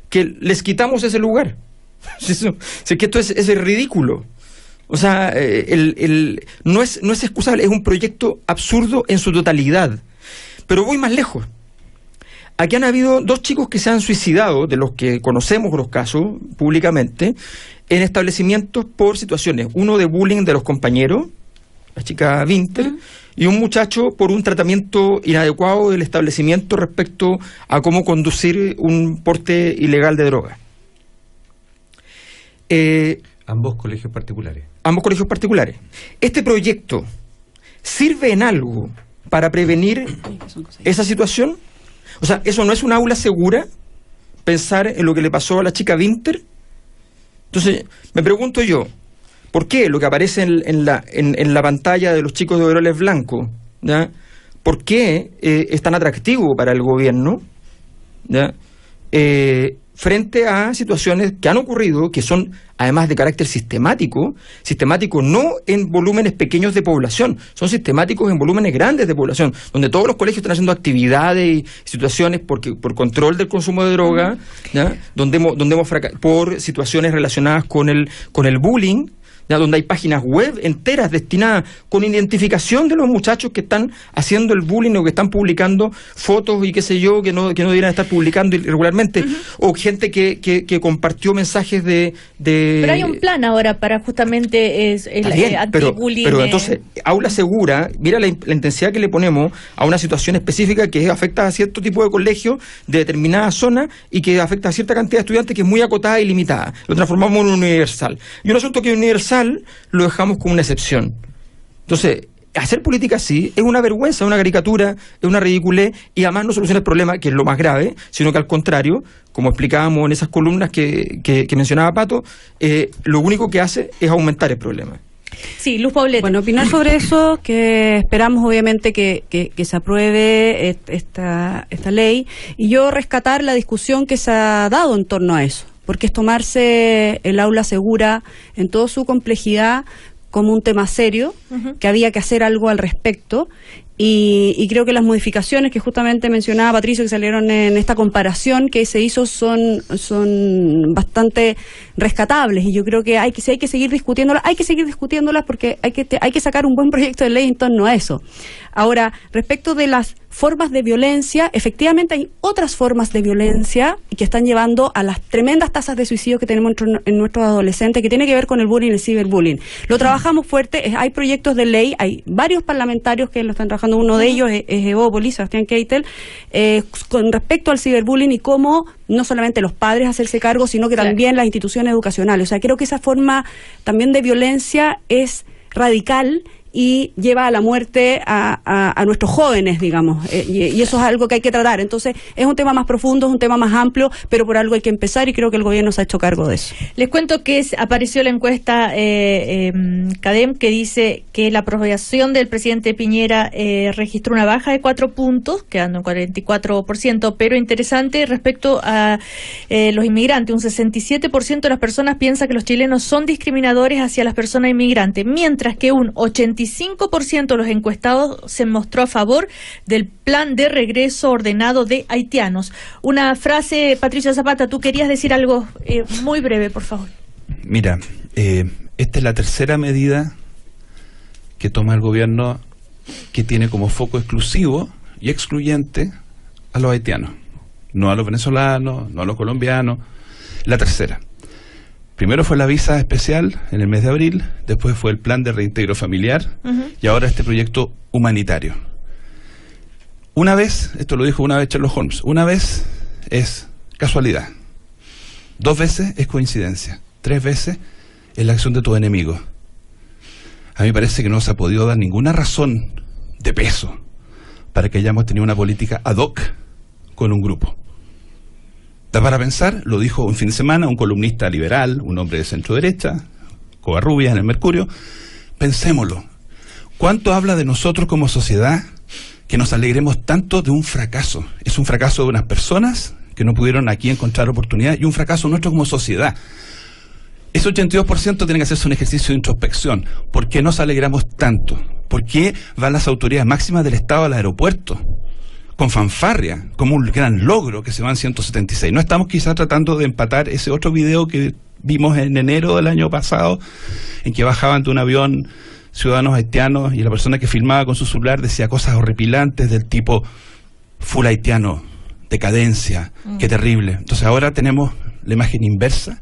que les quitamos ese lugar. Si es que esto es ridículo. O sea, no es excusable, es un proyecto absurdo en su totalidad. Pero voy más lejos. Aquí han habido 2 chicos que se han suicidado, de los que conocemos los casos públicamente, en establecimientos por situaciones. Uno de bullying de los compañeros, la chica Winter, y un muchacho por un tratamiento inadecuado del establecimiento respecto a cómo conducir un porte ilegal de droga. Ambos colegios particulares. Ambos colegios particulares. ¿Este proyecto sirve en algo para prevenir esa situación? O sea, ¿eso no es un aula segura? Pensar en lo que le pasó a la chica Winter. Entonces, me pregunto yo, ¿por qué lo que aparece en la pantalla de los chicos de overoles blancos, ¿ya? ¿Por qué es tan atractivo para el gobierno, ¿ya? Frente a situaciones que han ocurrido, que son además de carácter sistemático no en volúmenes pequeños de población, son sistemáticos en volúmenes grandes de población, donde todos los colegios están haciendo actividades y situaciones por control del consumo de droga, ¿ya? donde hemos por situaciones relacionadas con el bullying, ¿ya? Donde hay páginas web enteras destinadas con identificación de los muchachos que están haciendo el bullying o que están publicando fotos y qué sé yo, que no debieran estar publicando irregularmente, o gente que compartió mensajes de... Pero hay un plan ahora para justamente anti-bullying. Pero entonces, aula segura, mira la intensidad que le ponemos a una situación específica que afecta a cierto tipo de colegios de determinada zona y que afecta a cierta cantidad de estudiantes que es muy acotada y limitada. Lo transformamos en un universal. Y un asunto que es universal lo dejamos como una excepción. Entonces, hacer política así es una vergüenza, es una caricatura, es una ridiculez, y además no soluciona el problema, que es lo más grave, sino que al contrario, como explicábamos en esas columnas que mencionaba Pato, lo único que hace es aumentar el problema. Sí, Luz Poblete. Bueno, opinar sobre eso, que esperamos obviamente que se apruebe esta ley, y yo rescatar la discusión que se ha dado en torno a eso, porque es tomarse el aula segura en toda su complejidad como un tema serio, que había que hacer algo al respecto, y creo que las modificaciones que justamente mencionaba Patricio, que salieron en esta comparación que se hizo, son bastante rescatables, y yo creo que si hay que seguir discutiéndolas porque hay que sacar un buen proyecto de ley en torno a eso. Ahora, respecto de las formas de violencia, efectivamente hay otras formas de violencia que están llevando a las tremendas tasas de suicidio que tenemos en nuestros adolescentes, que tiene que ver con el bullying y el ciberbullying. Lo trabajamos fuerte, hay proyectos de ley, hay varios parlamentarios que lo están trabajando, uno de ellos es Evópolis, Sebastián Keitel, con respecto al ciberbullying y cómo no solamente los padres hacerse cargo, sino que también las instituciones educacionales. O sea, creo que esa forma también de violencia es radical y lleva a la muerte a nuestros jóvenes, digamos, y eso es algo que hay que tratar. Entonces, es un tema más profundo, es un tema más amplio, pero por algo hay que empezar y creo que el gobierno se ha hecho cargo de eso. Les cuento que apareció la encuesta CADEM que dice que la aprobación del presidente Piñera registró una baja de 4 puntos, quedando en 44%, pero interesante respecto a los inmigrantes. Un 67% de las personas piensa que los chilenos son discriminadores hacia las personas inmigrantes, mientras que un 85% de los encuestados se mostró a favor del plan de regreso ordenado de haitianos. Una frase, Patricio Zapata, tú querías decir algo muy breve, por favor. Mira, esta es la tercera medida que toma el gobierno que tiene como foco exclusivo y excluyente a los haitianos, no a los venezolanos, no a los colombianos. La tercera. Primero fue la visa especial en el mes de abril, después fue el plan de reintegro familiar y ahora este proyecto humanitario. Una vez, esto lo dijo una vez Sherlock Holmes, una vez es casualidad, 2 veces es coincidencia, 3 veces es la acción de tu enemigo. A mí me parece que no se ha podido dar ninguna razón de peso para que hayamos tenido una política ad hoc con un grupo. Da para pensar, lo dijo un fin de semana un columnista liberal, un hombre de centro derecha, Covarrubias en el Mercurio. Pensémoslo. ¿Cuánto habla de nosotros como sociedad que nos alegremos tanto de un fracaso? Es un fracaso de unas personas que no pudieron aquí encontrar oportunidad y un fracaso nuestro como sociedad. Ese 82% tiene que hacerse un ejercicio de introspección. ¿Por qué nos alegramos tanto? ¿Por qué van las autoridades máximas del Estado al aeropuerto con fanfarria, como un gran logro que se van 176? No estamos quizás tratando de empatar ese otro video que vimos en enero del año pasado, en que bajaban de un avión ciudadanos haitianos y la persona que filmaba con su celular decía cosas horripilantes del tipo full haitiano, decadencia, qué terrible. Entonces ahora tenemos la imagen inversa.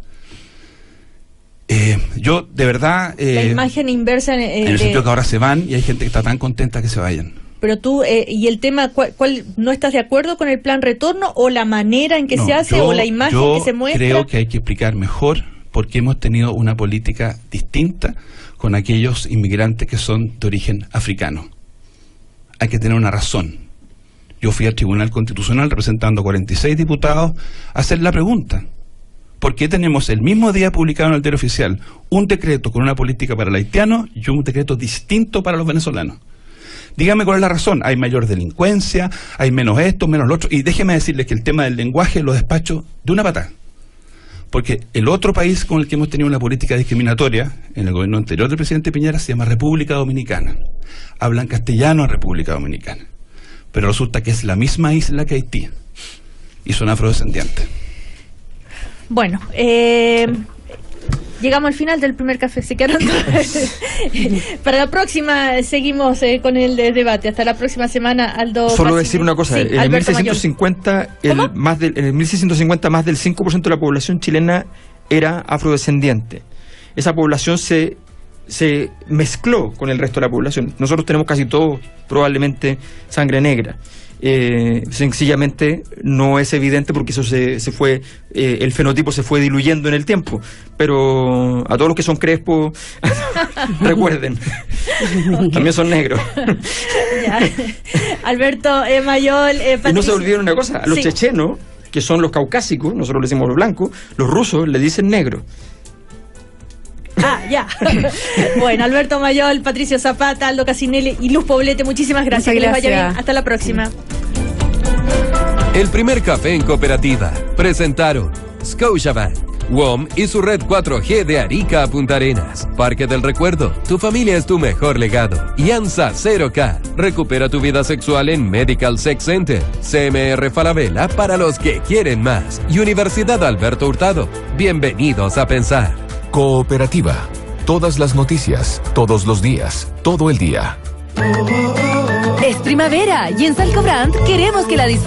Yo de verdad la imagen inversa en el sentido que ahora se van y hay gente que está tan contenta que se vayan. Pero tú, y el tema, ¿cuál no estás de acuerdo con el plan retorno o la manera en que se hace o la imagen que se muestra? Yo creo que hay que explicar mejor por qué hemos tenido una política distinta con aquellos inmigrantes que son de origen africano. Hay que tener una razón. Yo fui al Tribunal Constitucional representando a 46 diputados a hacer la pregunta. ¿Por qué tenemos el mismo día publicado en el Diario Oficial un decreto con una política para el haitiano y un decreto distinto para los venezolanos? Dígame cuál es la razón. Hay mayor delincuencia, hay menos esto, menos lo otro. Y déjeme decirles que el tema del lenguaje lo despacho de una patada. Porque el otro país con el que hemos tenido una política discriminatoria en el gobierno anterior del presidente Piñera se llama República Dominicana. Hablan castellano en República Dominicana. Pero resulta que es la misma isla que Haití. Y son afrodescendientes. Bueno, llegamos al final del primer café, se quedaron para la próxima seguimos con el debate. Hasta la próxima semana, Aldo. Solo decir una cosa, sí, en el 1650 en el 1650 más del 5% de la población chilena era afrodescendiente. Esa población se mezcló con el resto de la población. Nosotros tenemos casi todos probablemente sangre negra. Sencillamente no es evidente porque eso se fue, el fenotipo se fue diluyendo en el tiempo, pero a todos los que son crespos recuerden, también son negros. Ya. Alberto Mayol, y no se olviden una cosa, a los chechenos, que son los caucásicos, nosotros le decimos los blancos, los rusos le dicen negros. Ah, ya. Bueno, Alberto Mayol, Patricio Zapata, Aldo Casinelli y Luz Poblete, muchísimas gracias. Que les vaya bien. Hasta la próxima. El primer café en cooperativa. Presentaron Scotiabank, WOM y su red 4G de Arica a Punta Arenas. Parque del Recuerdo, tu familia es tu mejor legado. Y ANSA 0K, recupera tu vida sexual en Medical Sex Center. CMR Falabella para los que quieren más. Y Universidad Alberto Hurtado, bienvenidos a pensar. Cooperativa. Todas las noticias, todos los días, todo el día. Es primavera y en Salcobrand queremos que la disfrutes.